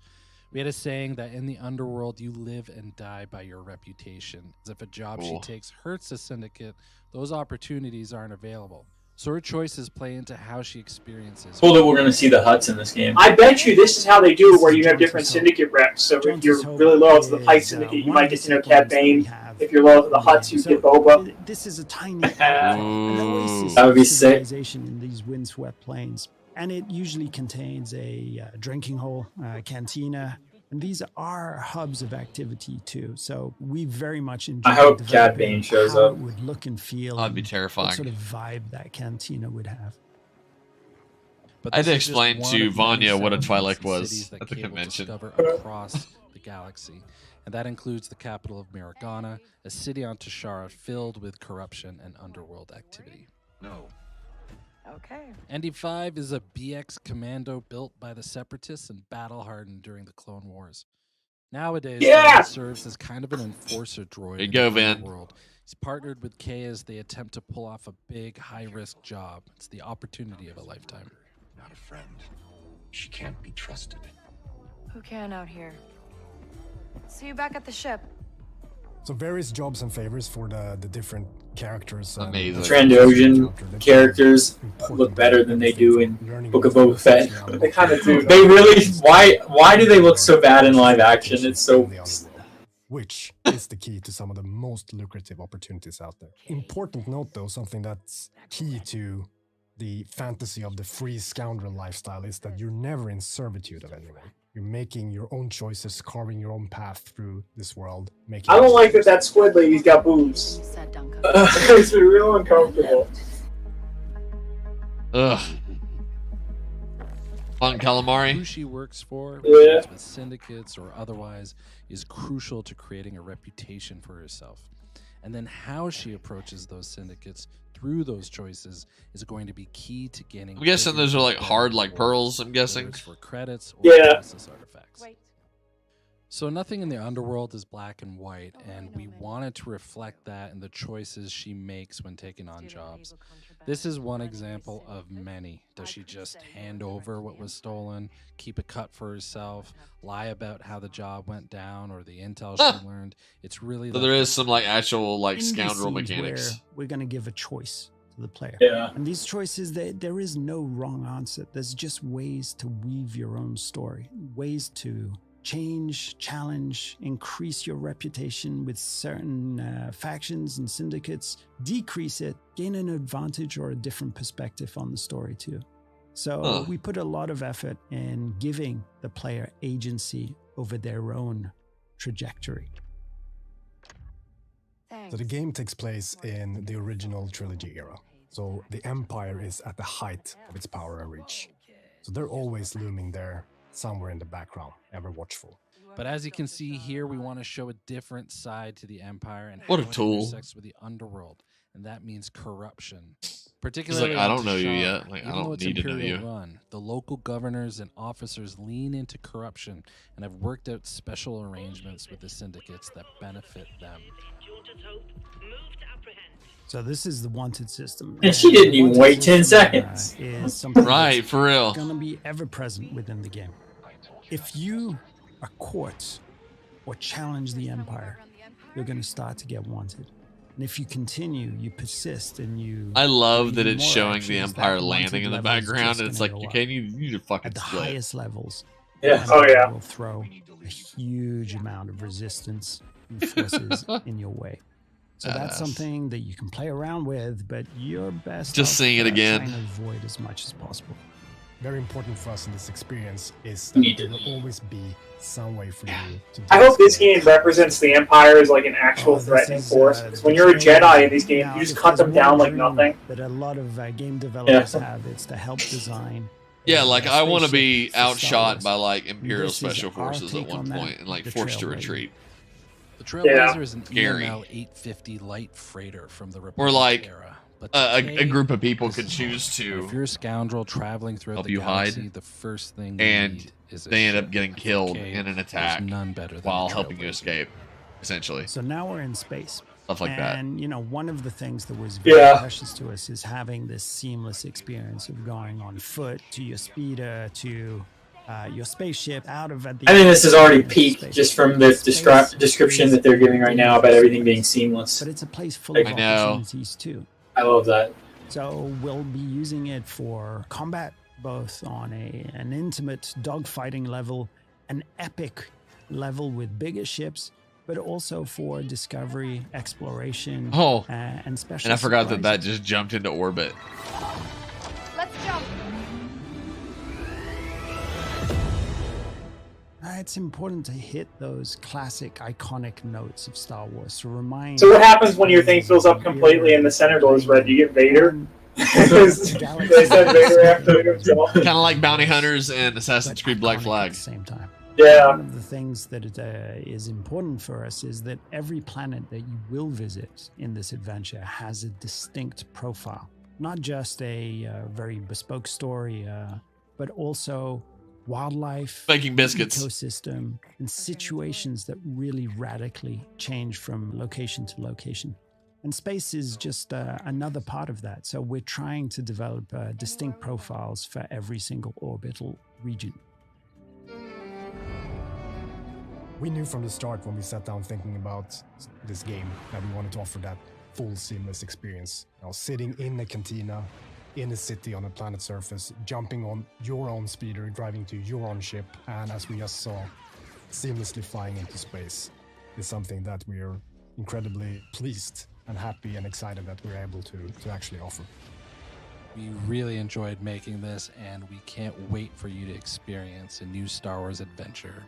We had a saying that in the underworld, you live and die by your reputation. As if a job she Cool. takes hurts the syndicate, those opportunities aren't available. So her choices play into how she experiences. Cool that we're going to see the Huts in this game. I bet you this is how they do it, where you have different syndicate reps. So if you're really loyal to the Pike Syndicate, you might get to know Cad Bane. If you're loyal to the Huts, you get Boba. This is a tiny an oasis That would be of sick. civilization in these windswept plains, and it usually contains a drinking hole, cantina, and these are hubs of activity too. So we very much enjoy. I hope Cad developing Bane shows how up. it would look and feel. That'd be and terrifying. What sort of vibe that cantina would have. I had to this is just explain one to of many Vanya what a settlements Twi'lek and was cities that at the Kay will convention. discover across the galaxy, and that includes the capital of Miragana, a city on Tashara filled with corruption and underworld activity. No. Okay. ND5 is a BX commando built by the Separatists and battle-hardened during the Clone Wars. Nowadays, Yeah! Vin serves as kind of an enforcer droid. There you in go, the Vin. underworld. He's partnered with Kay as they attempt to pull off a big, high-risk job. It's the opportunity of a lifetime. Not a friend. She can't be trusted. Who can out here? See you back at the ship. So various jobs and favors for the different characters. Amazing. Trandoshan characters look better than they do in Book of Boba Fett. They kind of do. They really. Why do they look so bad in live action? It's so. Which is the key to some of the most lucrative opportunities out there. Important note though, something that's key to the fantasy of the free scoundrel lifestyle is that you're never in servitude of anyone. You're making your own choices, carving your own path through this world. Making. I don't like that squid lady's got boobs. It's real uncomfortable. Ugh. Fun calamari. Who she works for, Yeah. whether it's with syndicates or otherwise, is crucial to creating a reputation for herself. And then how she approaches those syndicates through those choices is going to be key to gaining. I'm guessing bigger those are like and hard better like rewards, pearls, I'm guessing. whether it's for credits or Yeah. process artifacts. So nothing in the underworld is black and white, and we wanted to reflect that in the choices she makes when taking on jobs. This is one example of many. Does she just hand over what was stolen, keep a cut for herself, lie about how the job went down or the intel she learned? It's really So there is some like actual like In these scoundrel scenes mechanics. where we're going to give a choice to the player. Yeah. And these choices, there is no wrong answer. There's just ways to weave your own story, ways to change, challenge, increase your reputation with certain factions and syndicates, decrease it, gain an advantage or a different perspective on the story too. So we put a lot of effort in giving the player agency over their own trajectory. So the game takes place in the original trilogy era. So the Empire is at the height of its power and reach. So they're always looming there, somewhere in the background, ever watchful. But as you can see here, we want to show a different side to the Empire and What a how it tool. intersects with the underworld, and that means corruption. Particularly, I on don't know you Tashara, yet. Like, I even though don't it's need to know Imperial you. Run, the local governors and officers lean into corruption and have worked out special arrangements with the syndicates that benefit them. So this is the wanted system. And she didn't even wait 10 seconds. Is something Right, that's for real. going to be ever present within the game. If you are caught or challenge the Empire, you're going to start to get wanted. And if you continue, you persist, and you... I love that even it's more showing actions, the that Empire wanted landing in the level is background, just and it's gonna like, go okay, up. you need to fucking At the split. highest levels. Yeah. the Oh, Empire yeah. will throw a huge amount of resistance and forces in your way. So that's Badass. something that you can play around with, but you're best Just off, seeing it again. trying to avoid as much as possible. Very important for us in this experience is You that need there to- will always be some way for you to I hope this de-escalate. game represents the Empire as like an actual This threatening is, force. Because when you're a Jedi in these games, now, you just if cut there's them down one like dream nothing. That a lot of game developers have, it's to help design. Yeah, a like I want to be spaceship for Star outshot Wars. by like Imperial This is Special our Forces at take one on that, point and like the forced to Trailblazer. retreat. The Trailblazer Yeah. is an Scary. EML 850 light freighter from the Or Republic like era. But a group of people could choose to. If you're a scoundrel traveling throughout help the you galaxy, hide, the first thing and you need is a they end ship. up getting For killed Cade, in an there's attack none better than while a helping you trailblazer. escape, essentially. So now we're in space. Stuff like that. And, you know, one of the things that was very precious to us is having this seamless experience of going on foot to your speeder, to your spaceship, out of at the I think this is already peak just from the description that they're giving right now about everything being seamless. But it's a place full of opportunities too. I love that. So we'll be using it for combat, both on an intimate dogfighting level, an epic level with bigger ships, but also for discovery, exploration, and special. And I forgot surprises. that just jumped into orbit. Let's jump. It's important to hit those classic, iconic notes of Star Wars to remind. So what happens when your thing fills up completely and the center goes red? You get Vader? They said Vader after himself. Kind of like Bounty Hunters and Assassin's Creed Black Flag. At the same time. Yeah. One of the things that is important for us is that every planet that you will visit in this adventure has a distinct profile. Not just a very bespoke story, but also wildlife, Baking biscuits, ecosystem, and situations that really radically change from location to location. And space is just another part of that. So we're trying to develop distinct profiles for every single orbital region. We knew from the start when we sat down thinking about this game that we wanted to offer that full seamless experience. You know, sitting in a cantina, in a city on a planet's surface, jumping on your own speeder, driving to your own ship, and as we just saw, seamlessly flying into space is something that we are incredibly pleased and happy and excited that we're able to actually offer. We really enjoyed making this, and we can't wait for you to experience a new Star Wars adventure.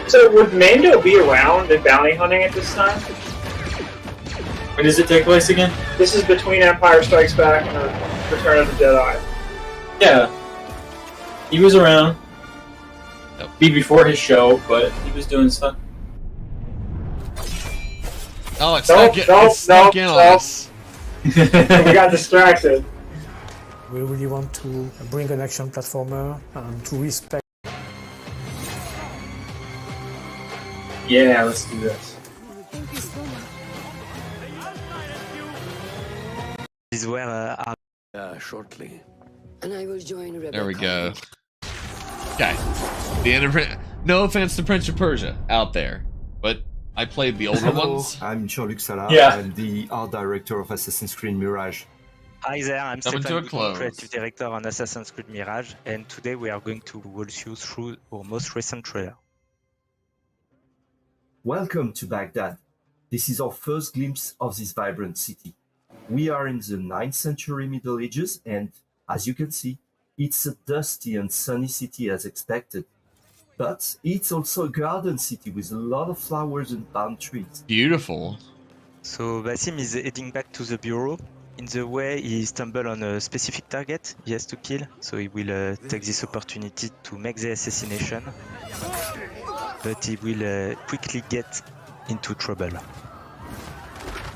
So would Mando be around and bounty hunting at this time? When does it take place again? This is between Empire Strikes Back and Return of the Jedi. Yeah. He was around. Be before his show, but he was doing stuff. Oh, it's snuck in on us. We got distracted. We really want to bring an action platformer and to respect. Yeah, let's do this. Is where shortly. And I will join Rebel. There we go. Okay. The end of no offense to Prince of Persia out there, but I played the older Hello, ones. I'm Jean-Luc Salah. Yeah. I'm the art director of Assassin's Creed Mirage. Hi there, I'm Coming to a Stefan, close. creative director on Assassin's Creed Mirage, and today we are going to walk you through our most recent trailer. Welcome to Baghdad. This is our first glimpse of this vibrant city. We are in the 9th century Middle Ages, and as you can see, it's a dusty and sunny city as expected. But it's also a garden city with a lot of flowers and palm trees. Beautiful. So Basim is heading back to the bureau. In the way, he stumbled on a specific target he has to kill, so he will take this opportunity to make the assassination. But he will quickly get into trouble.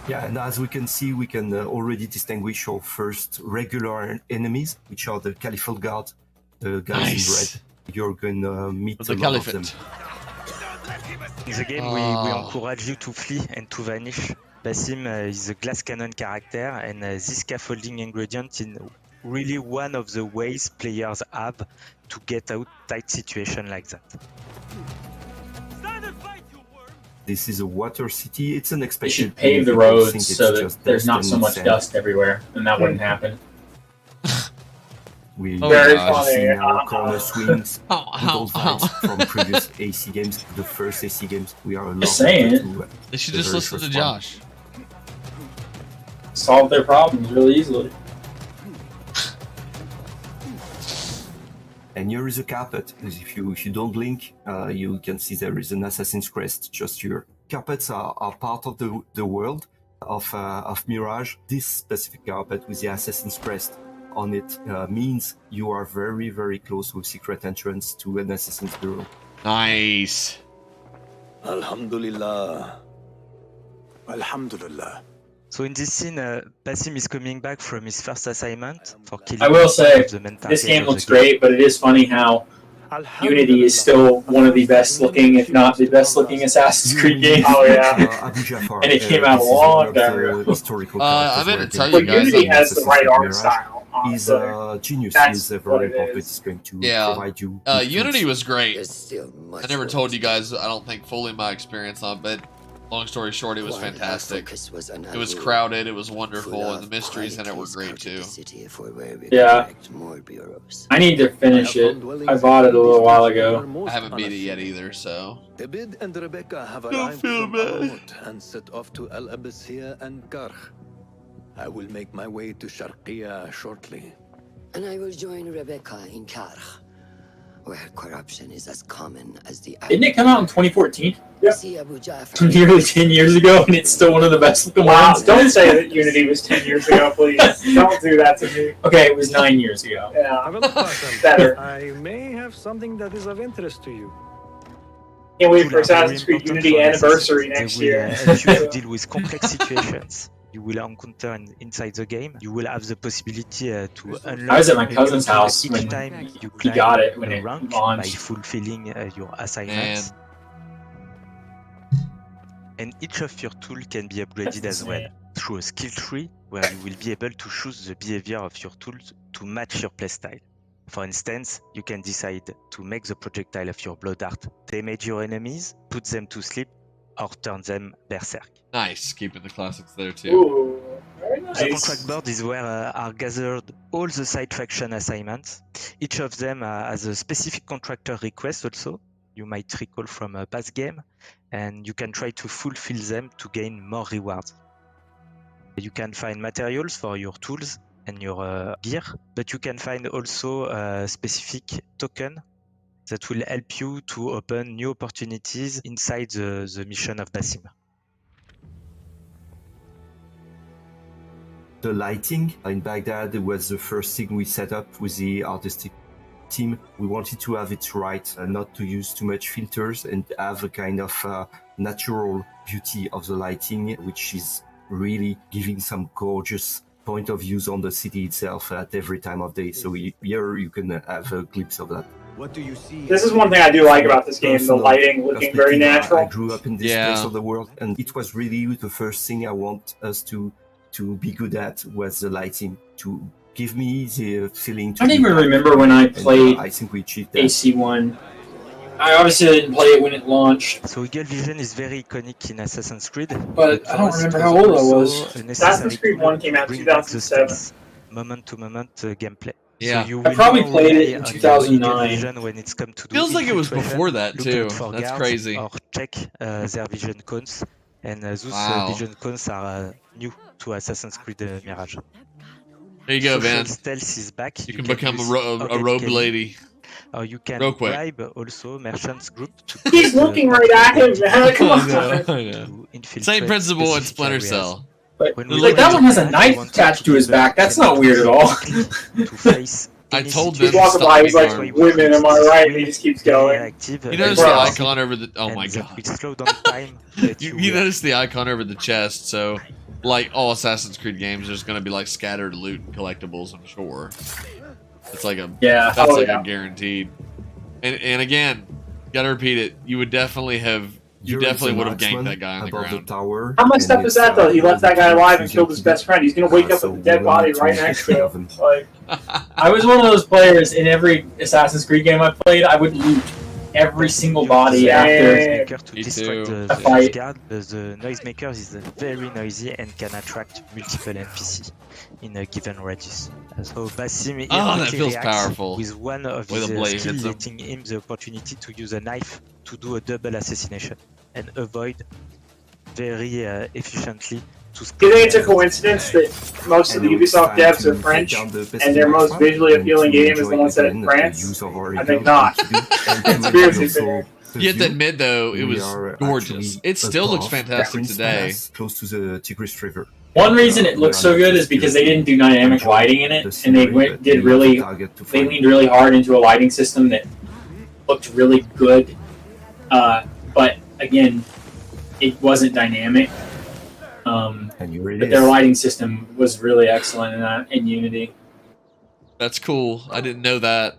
Yeah, and as we can see, we can already distinguish our first regular enemies, which are the Caliphate Guard, the guys in red. You're gonna meet The a lot of them. Caliphate. In the game, we encourage you to flee and to vanish. Basim is a glass cannon character, and this scaffolding ingredient is really one of the ways players have to get out tight situation like that. This is a water city. It's an They expected. should pave the People think roads it's so that just there's dust not and so much sand. dust everywhere, and that wouldn't happen. We Very have funny. seen our corner swings with old vibes from previous AC games. The first AC games, we are a lot. Just saying. to, They should the just very listen to first one. Josh. Solve their problems really easily. And here is a carpet. If you don't blink, you can see there is an assassin's crest just here. Carpets are part of the world of Mirage. This specific carpet with the assassin's crest on it means you are very, very close to a secret entrance to an assassin's bureau. Nice. Alhamdulillah. Alhamdulillah. So in this scene, Basim is coming back from his first assignment for killing. I will say, the main this target game of looks the game. great, but it is funny how Unity is still one of the best looking, if not the best looking Assassin's Creed game. Oh yeah. Abu Jafar, And it came out a this is long one of time the ago. historical I characters meant to where tell they you guys Unity in has the Assassin's right Creed art Mirage. style. He's honestly. a genius. That's He's what very it important. is. He's going to Yeah. provide you. Unity was great. There's still much I never work told to you guys, I don't think, fully my experience on it, but long story short, it was While our fantastic. focus was on It was Al-Ghul, crowded, it was full wonderful, and the of mysteries in it were quietly great scouted too. the city for where we Yeah. could erect more bureaus. I need to finish it. I bought it a little while ago. I haven't beat it yet either, so. David and Rebecca have Don't arrived feel from bad. Al-Ghul and set off to Al Abyssiyah and Karkh. I will make my way to Sharqiyah shortly. And I will join Rebecca in Karkh, where corruption is as common as the Didn't it come out in 2014? See Abu Jafar. Nearly 10 years ago, and it's still one of the best looking Wow, ones. don't say that Unity was 10 years ago, please. Don't do that to me. Okay, it was 9 years ago. Yeah, Awesome. better. I may have something that is of interest to you. Can't wait for Assassin's Creed Unity anniversary next They will year. help you to deal with complex situations you will encounter inside the game. You will have the possibility to unlock. I was at my cousin's house each when time you he got it, when a it rank by launched. fulfilling your assignments. And each of your tools can be upgraded as well through a skill tree where you will be able to choose the behavior of your tools to match your playstyle. For instance, you can decide to make the projectile of your blood dart damage your enemies, put them to sleep, or turn them berserk. Nice, keeping the classics there too. Ooh, very nice. The contract board is where are gathered all the side faction assignments. Each of them has a specific contractor request also, you might recall from a past game, and you can try to fulfill them to gain more rewards. You can find materials for your tools and your gear, but you can find also a specific token that will help you to open new opportunities inside the mission of Basim. The lighting in Baghdad was the first thing we set up with the artistic team. We wanted to have it right, not to use too much filters, and have a kind of natural beauty of the lighting, which is really giving some gorgeous point of views on the city itself at every time of day. So here you can have a glimpse of that. What do you see? This is one thing I do like about this game, the lighting looking very natural. I grew up in this place of the world, and it was really the first thing I want us to be good at was the lighting, to give me the feeling. I don't even remember when I played I think we achieved that. AC1. I obviously didn't play it when it launched. So Eagle Vision is very iconic in Assassin's Creed. But I don't remember how old I was. Assassin's Creed 1 came out in 2007. Moment-to-moment gameplay. Yeah. So you I will probably know played it why in on your 2009. Eagle Vision when it's come to do Feels like it was infiltration, before that, look too. out for That's guards crazy. Or check their vision cones. And those Wow. vision cones are new to Assassin's Creed Mirage. There you go, Social man. stealth is back. You can become a use robe Kelly. lady. Or you can Real quick. bribe also merchants group to He's looking right at him, man. Come on. I know. Same principle in Splinter Cell. But When like that one has a knife attached to his back. That's not weird at all. to face I told He's them to walking stop by, he's being like, armed. women, am I right? And he just keeps going. You notice the icon over the... Oh my god. Will slow down time. You notice the icon over the chest, so... Like all Assassin's Creed games, there's gonna be like scattered loot and collectibles, I'm sure. It's like a... Yeah. That's Oh, like yeah. a guaranteed. And again, gotta repeat it, you would definitely have... You You're definitely the would have ganked marksman that guy on the above ground. tower, How messed and up is it's, that, though? He left that guy alive and killed his best friend. He's gonna wake up so with a dead we body need to right make next sure to of him. him. Like, I was one of those players in every Assassin's Creed game I played. I would loot every single body after. To Me distract too. the fight. guard, the noisemaker is very noisy and can attract multiple NPC in a given radius. So Basim Oh, that immediately feels reacts powerful. with one of With his a blade skills, hits him. letting him the opportunity to use a knife to do a double assassination and avoid very efficiently to do you think it's a coincidence that most of the Ubisoft devs are French, and their most visually appealing game is the one set in France? I think not. Conspiracy theory. You have to admit, though, it We was are gorgeous. actually It still looks above fantastic Prince today. Palace, close to the Tigris River. One reason it looks so good is because they didn't do dynamic lighting in it, and they leaned really hard into a lighting system that looked really good. But again, it wasn't dynamic. And you really but their lighting system was really excellent in Unity. That's cool. I didn't know that.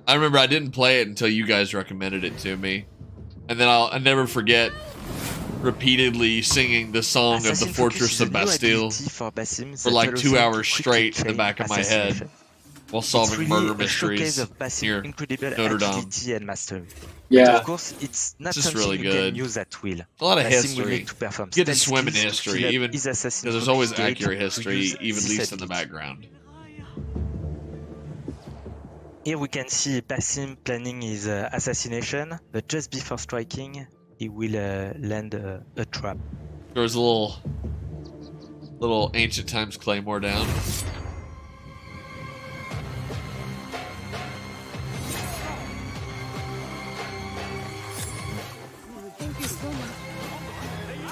I remember I didn't play it until you guys recommended it to me. And then I'll never forget repeatedly singing the song of the Fortress of Bastille for like 2 hours straight in the back of my head while solving murder mysteries near Notre Dame. Yeah. Of course, it's not just something really you good. can use at will. A lot of Basim will history. need to perform Get to stealth swim in skills to history, fill up even his because assassin there's always confiscate accurate to history, use even this least in the ability. background. Here we can see Basim planning his assassination, but just before striking, he will land a trap. There's a little ancient times claymore down.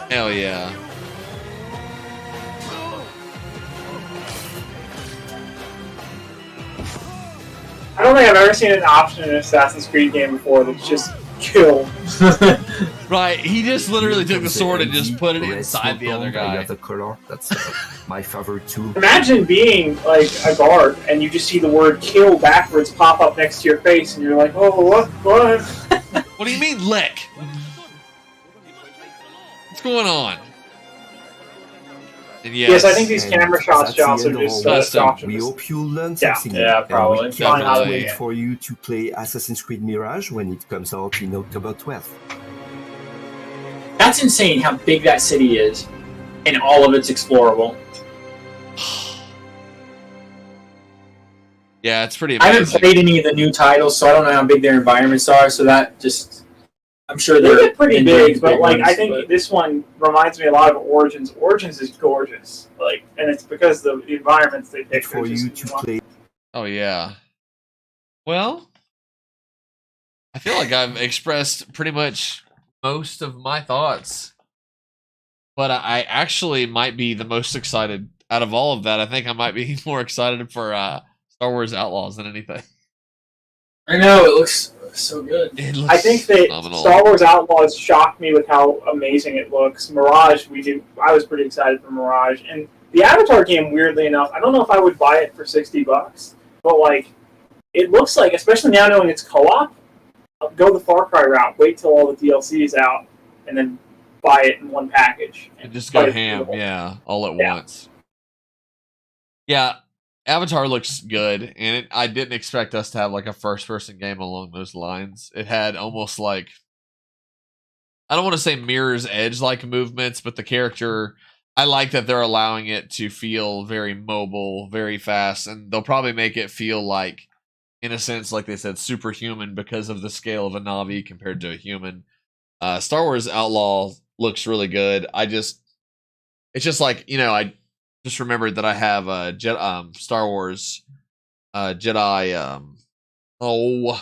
Hell yeah. I don't think I've ever seen an option in an Assassin's Creed game before that's just kill. Right, he just literally took the sword and just put it inside the other guy. The color, that's my favorite too. Imagine being like a guard and you just see the word kill backwards pop up next to your face and you're like, oh, what? What do you mean, lick? What's going on? And yes, I think these camera shots are just we hope you learn something. Yeah, probably. And we can't wait for you to play Assassin's Creed Mirage when it comes out in October 12th. That's insane how big that city is, and all of it's explorable. Yeah, it's pretty I amazing. haven't played any of the new titles, so I don't know how big their environments are, so that just... I'm sure they're pretty big, but like I think this one reminds me a lot of Origins. Origins is gorgeous, like, and it's because the environments they pick for you to play. Oh yeah. Well, I feel like I've expressed pretty much most of my thoughts, but I actually might be the most excited out of all of that. I think I might be more excited for Star Wars Outlaws than anything. I know, it looks so good. I think that phenomenal. Star Wars Outlaws shocked me with how amazing it looks. Mirage, I was pretty excited for Mirage. And the Avatar game, weirdly enough, I don't know if I would buy it for $60, but like, it looks like, especially now knowing it's co-op, go the Far Cry route, wait till all the DLC is out, and then buy it in one package. And just go ham, yeah, all at once. Yeah. Avatar looks good, and I didn't expect us to have like a first-person game along those lines. It had almost like, I don't want to say Mirror's Edge-like movements, but the character, I like that they're allowing it to feel very mobile, very fast, and they'll probably make it feel like, in a sense, like they said, superhuman because of the scale of a Na'vi compared to a human. Star Wars Outlaw looks really good. It's just like, you know, I just remembered that I have Star Wars Jedi.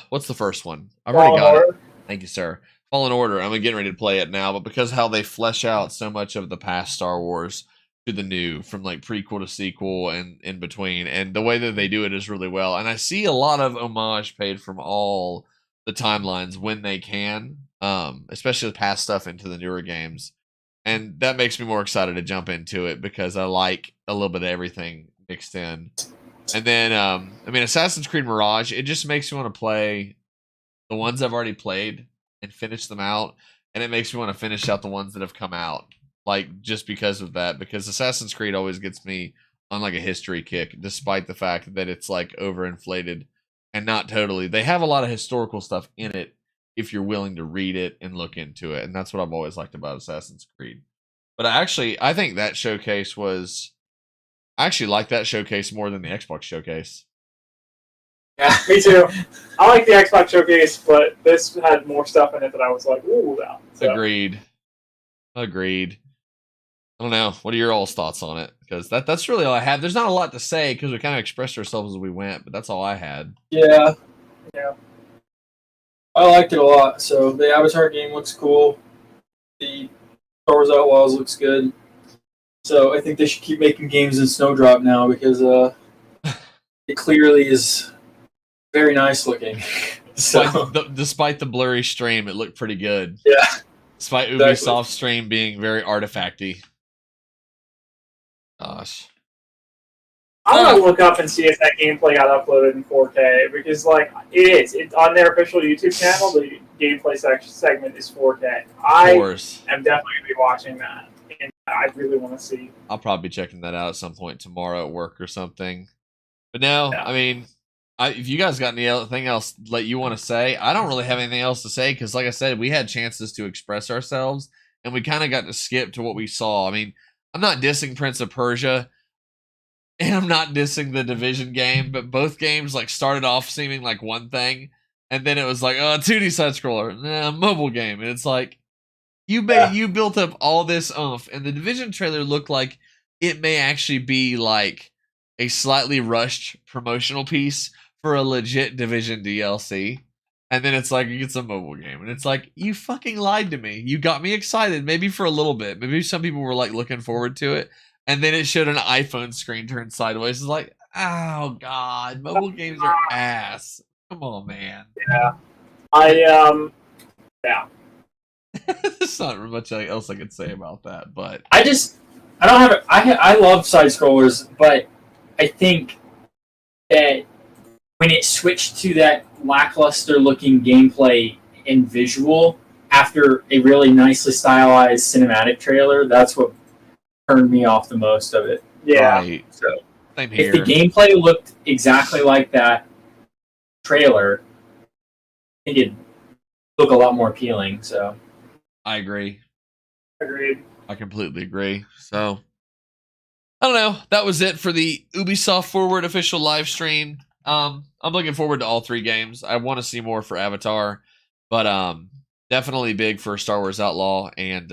What's the first one? I've already got it. Thank you, sir. Fallen Order. I'm getting ready to play it now, but because how they flesh out so much of the past Star Wars to the new, from like prequel to sequel and in between, and the way that they do it is really well. And I see a lot of homage paid from all the timelines when they can, especially the past stuff into the newer games. And that makes me more excited to jump into it because I like a little bit of everything mixed in. And then, Assassin's Creed Mirage, it just makes me want to play the ones I've already played and finish them out. And it makes me want to finish out the ones that have come out. Like, just because of that. Because Assassin's Creed always gets me on like a history kick, despite the fact that it's like overinflated and not totally. They have a lot of historical stuff in it, if you're willing to read it and look into it. And that's what I've always liked about Assassin's Creed. But I think that showcase I actually like that showcase more than the Xbox showcase. Yeah, me too. I like the Xbox showcase, but this had more stuff in it that I was like, ooh, wow. So. Agreed. I don't know. What are your all's thoughts on it? Because that's really all I had. There's not a lot to say because we kind of expressed ourselves as we went, but that's all I had. Yeah. I liked it a lot. So the Avatar game looks cool. The Star Wars Outlaws looks good. So I think they should keep making games in Snowdrop now because it clearly is very nice looking. Despite the blurry stream, it looked pretty good. Yeah. Despite Ubisoft's stream being very artifacty. Gosh. I'm gonna look up and see if that gameplay got uploaded in 4K because, like, it's on their official YouTube channel. The gameplay segment is 4K. I am definitely gonna be watching that, and I really want to see. I'll probably be checking that out at some point tomorrow at work or something. But no, yeah. I mean, if you guys got anything else that you want to say, I don't really have anything else to say because, like I said, we had chances to express ourselves, and we kind of got to skip to what we saw. I mean, I'm not dissing Prince of Persia. And I'm not dissing the Division game, but both games like started off seeming like one thing, and then it was like, oh, 2D side scroller, mobile game, and it's like you built up all this oomph, and the Division trailer looked like it may actually be like a slightly rushed promotional piece for a legit Division DLC, and then it's like you get some mobile game, and it's like you fucking lied to me. You got me excited, maybe for a little bit, maybe some people were like looking forward to it. And then it showed an iPhone screen turned sideways. It's like, oh god, mobile games are ass. Come on, man. Yeah, yeah. There's not much else I could say about that, but I don't have it. I love side scrollers, but I think that when it switched to that lackluster looking gameplay and visual after a really nicely stylized cinematic trailer, that's what turned me off the most of it. Yeah. Right. So if the gameplay looked exactly like that trailer, I think it'd look a lot more appealing. So I agree. Agreed. I completely agree. So I don't know. That was it for the Ubisoft Forward official live stream. I'm looking forward to all 3 games. I want to see more for Avatar, but definitely big for Star Wars Outlaw, and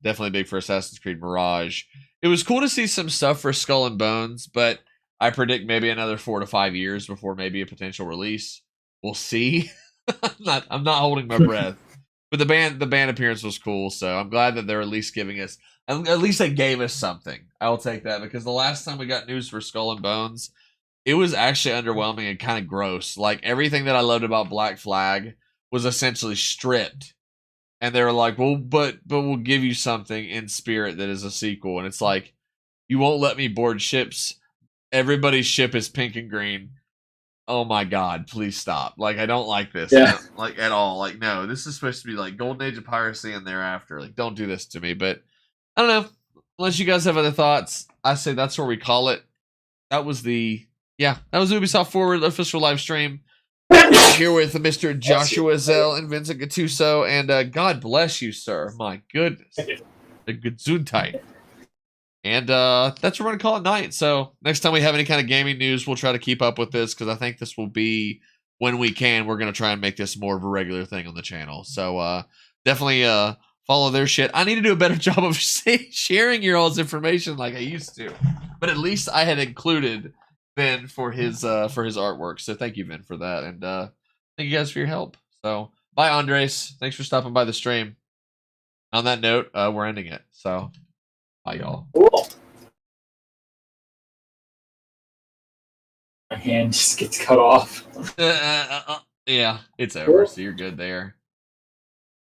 definitely big for Assassin's Creed Mirage. It was cool to see some stuff for Skull and Bones, but I predict maybe another 4 to 5 years before maybe a potential release. We'll see. I'm not holding my breath. But the band appearance was cool, so I'm glad that they're at least giving us, at least they gave us something. I'll take that, because the last time we got news for Skull and Bones, it was actually underwhelming and kind of gross. Like, everything that I loved about Black Flag was essentially stripped. And they were like, well, but we'll give you something in spirit that is a sequel. And it's like, you won't let me board ships. Everybody's ship is pink and green. Oh my god, please stop. Like, I don't like this. Yeah. Like, at all. Like, no, this is supposed to be like Golden Age of Piracy and thereafter. Like, don't do this to me. But I don't know. Unless you guys have other thoughts, I say that's where we call it. That was Ubisoft Forward official live stream. Here with Mr. Joshua Zell and Vincent Gattuso, and God bless you, sir. My goodness. The Gesundheit. And that's what we're going to call it night. So next time we have any kind of gaming news, we'll try to keep up with this, because I think this will be, when we can, we're going to try and make this more of a regular thing on the channel. So definitely follow their shit. I need to do a better job of sharing your all's information like I used to. But at least I had included Vin for his artwork. So thank you, Vin, for that. And thank you guys for your help. So bye, Andres. Thanks for stopping by the stream. On that note, we're ending it. So bye, y'all. Cool. My hand just gets cut off. Yeah, it's over. So you're good there.